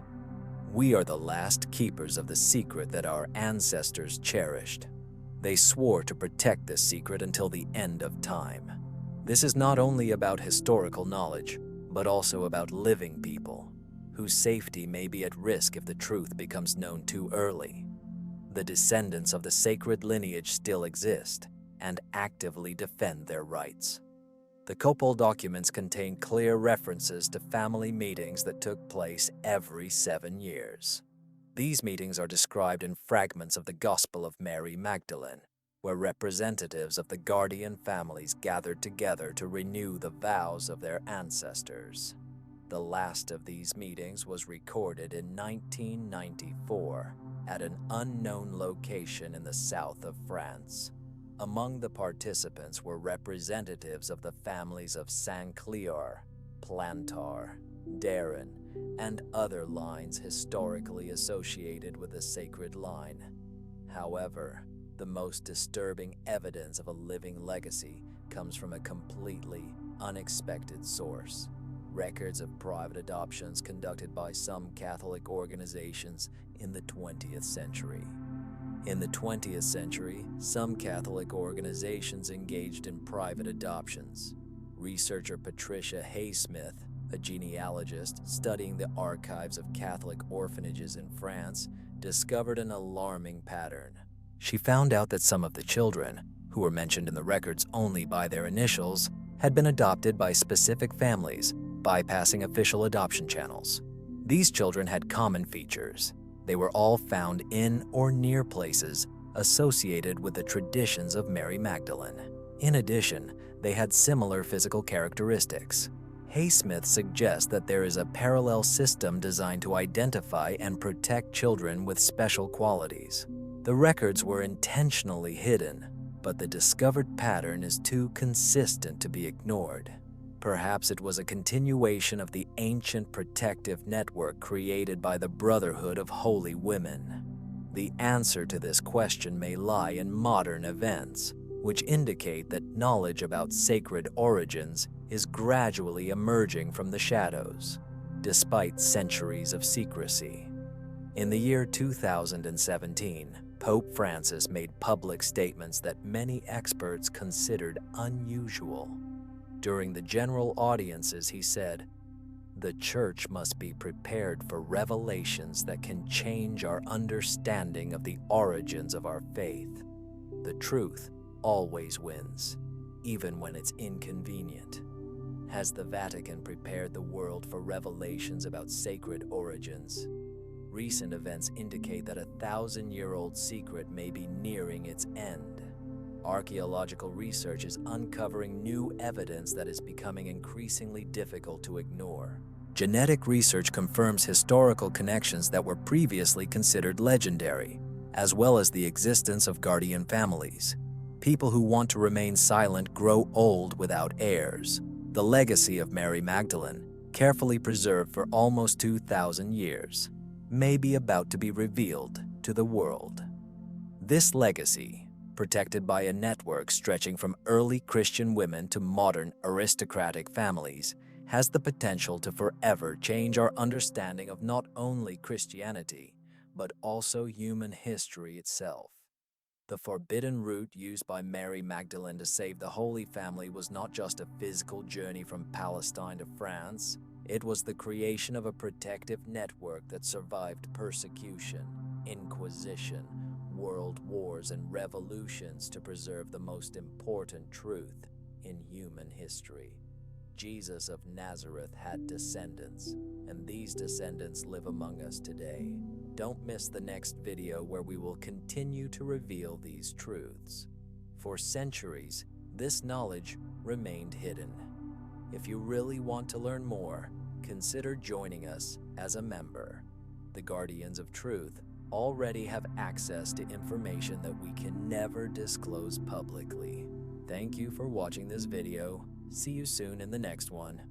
"We are the last keepers of the secret that our ancestors cherished. They swore to protect this secret until the end of time. This is not only about historical knowledge, but also about living people, whose safety may be at risk if the truth becomes known too early. The descendants of the sacred lineage still exist and actively defend their rights." The Hautpoul documents contain clear references to family meetings that took place every 7 years. These meetings are described in fragments of the Gospel of Mary Magdalene, where representatives of the guardian families gathered together to renew the vows of their ancestors. The last of these meetings was recorded in 1994 at an unknown location in the south of France. Among the participants were representatives of the families of Saint-Cloud, Plantar, Darren, and other lines historically associated with the sacred line. However, the most disturbing evidence of a living legacy comes from a completely unexpected source: records of private adoptions conducted by some Catholic organizations in the 20th century. In the 20th century, some Catholic organizations engaged in private adoptions. Researcher Patricia Haysmith, a genealogist studying the archives of Catholic orphanages in France, discovered an alarming pattern. She found out that some of the children, who were mentioned in the records only by their initials, had been adopted by specific families, bypassing official adoption channels. These children had common features. They were all found in or near places associated with the traditions of Mary Magdalene. In addition, they had similar physical characteristics. Haysmith suggests that there is a parallel system designed to identify and protect children with special qualities. The records were intentionally hidden, but the discovered pattern is too consistent to be ignored. Perhaps it was a continuation of the ancient protective network created by the Brotherhood of Holy Women. The answer to this question may lie in modern events, which indicate that knowledge about sacred origins is gradually emerging from the shadows, despite centuries of secrecy. In the year 2017, Pope Francis made public statements that many experts considered unusual. During the general audiences, he said, "The Church must be prepared for revelations that can change our understanding of the origins of our faith. The truth always wins, even when it's inconvenient." Has the Vatican prepared the world for revelations about sacred origins? Recent events indicate that a 1,000-year-old secret may be nearing its end. Archaeological research is uncovering new evidence that is becoming increasingly difficult to ignore. Genetic research confirms historical connections that were previously considered legendary, as well as the existence of guardian families. People who want to remain silent grow old without heirs. The legacy of Mary Magdalene, carefully preserved for almost 2,000 years, may be about to be revealed to the world. This legacy, protected by a network stretching from early Christian women to modern aristocratic families, has the potential to forever change our understanding of not only Christianity, but also human history itself. The forbidden route used by Mary Magdalene to save the Holy Family was not just a physical journey from Palestine to France, it was the creation of a protective network that survived persecution, inquisition, world wars, and revolutions to preserve the most important truth in human history. Jesus of Nazareth had descendants, and these descendants live among us today. Don't miss the next video where we will continue to reveal these truths. For centuries, this knowledge remained hidden. If you really want to learn more, consider joining us as a member. The Guardians of Truth already have access to information that we can never disclose publicly. Thank you for watching this video. See you soon in the next one.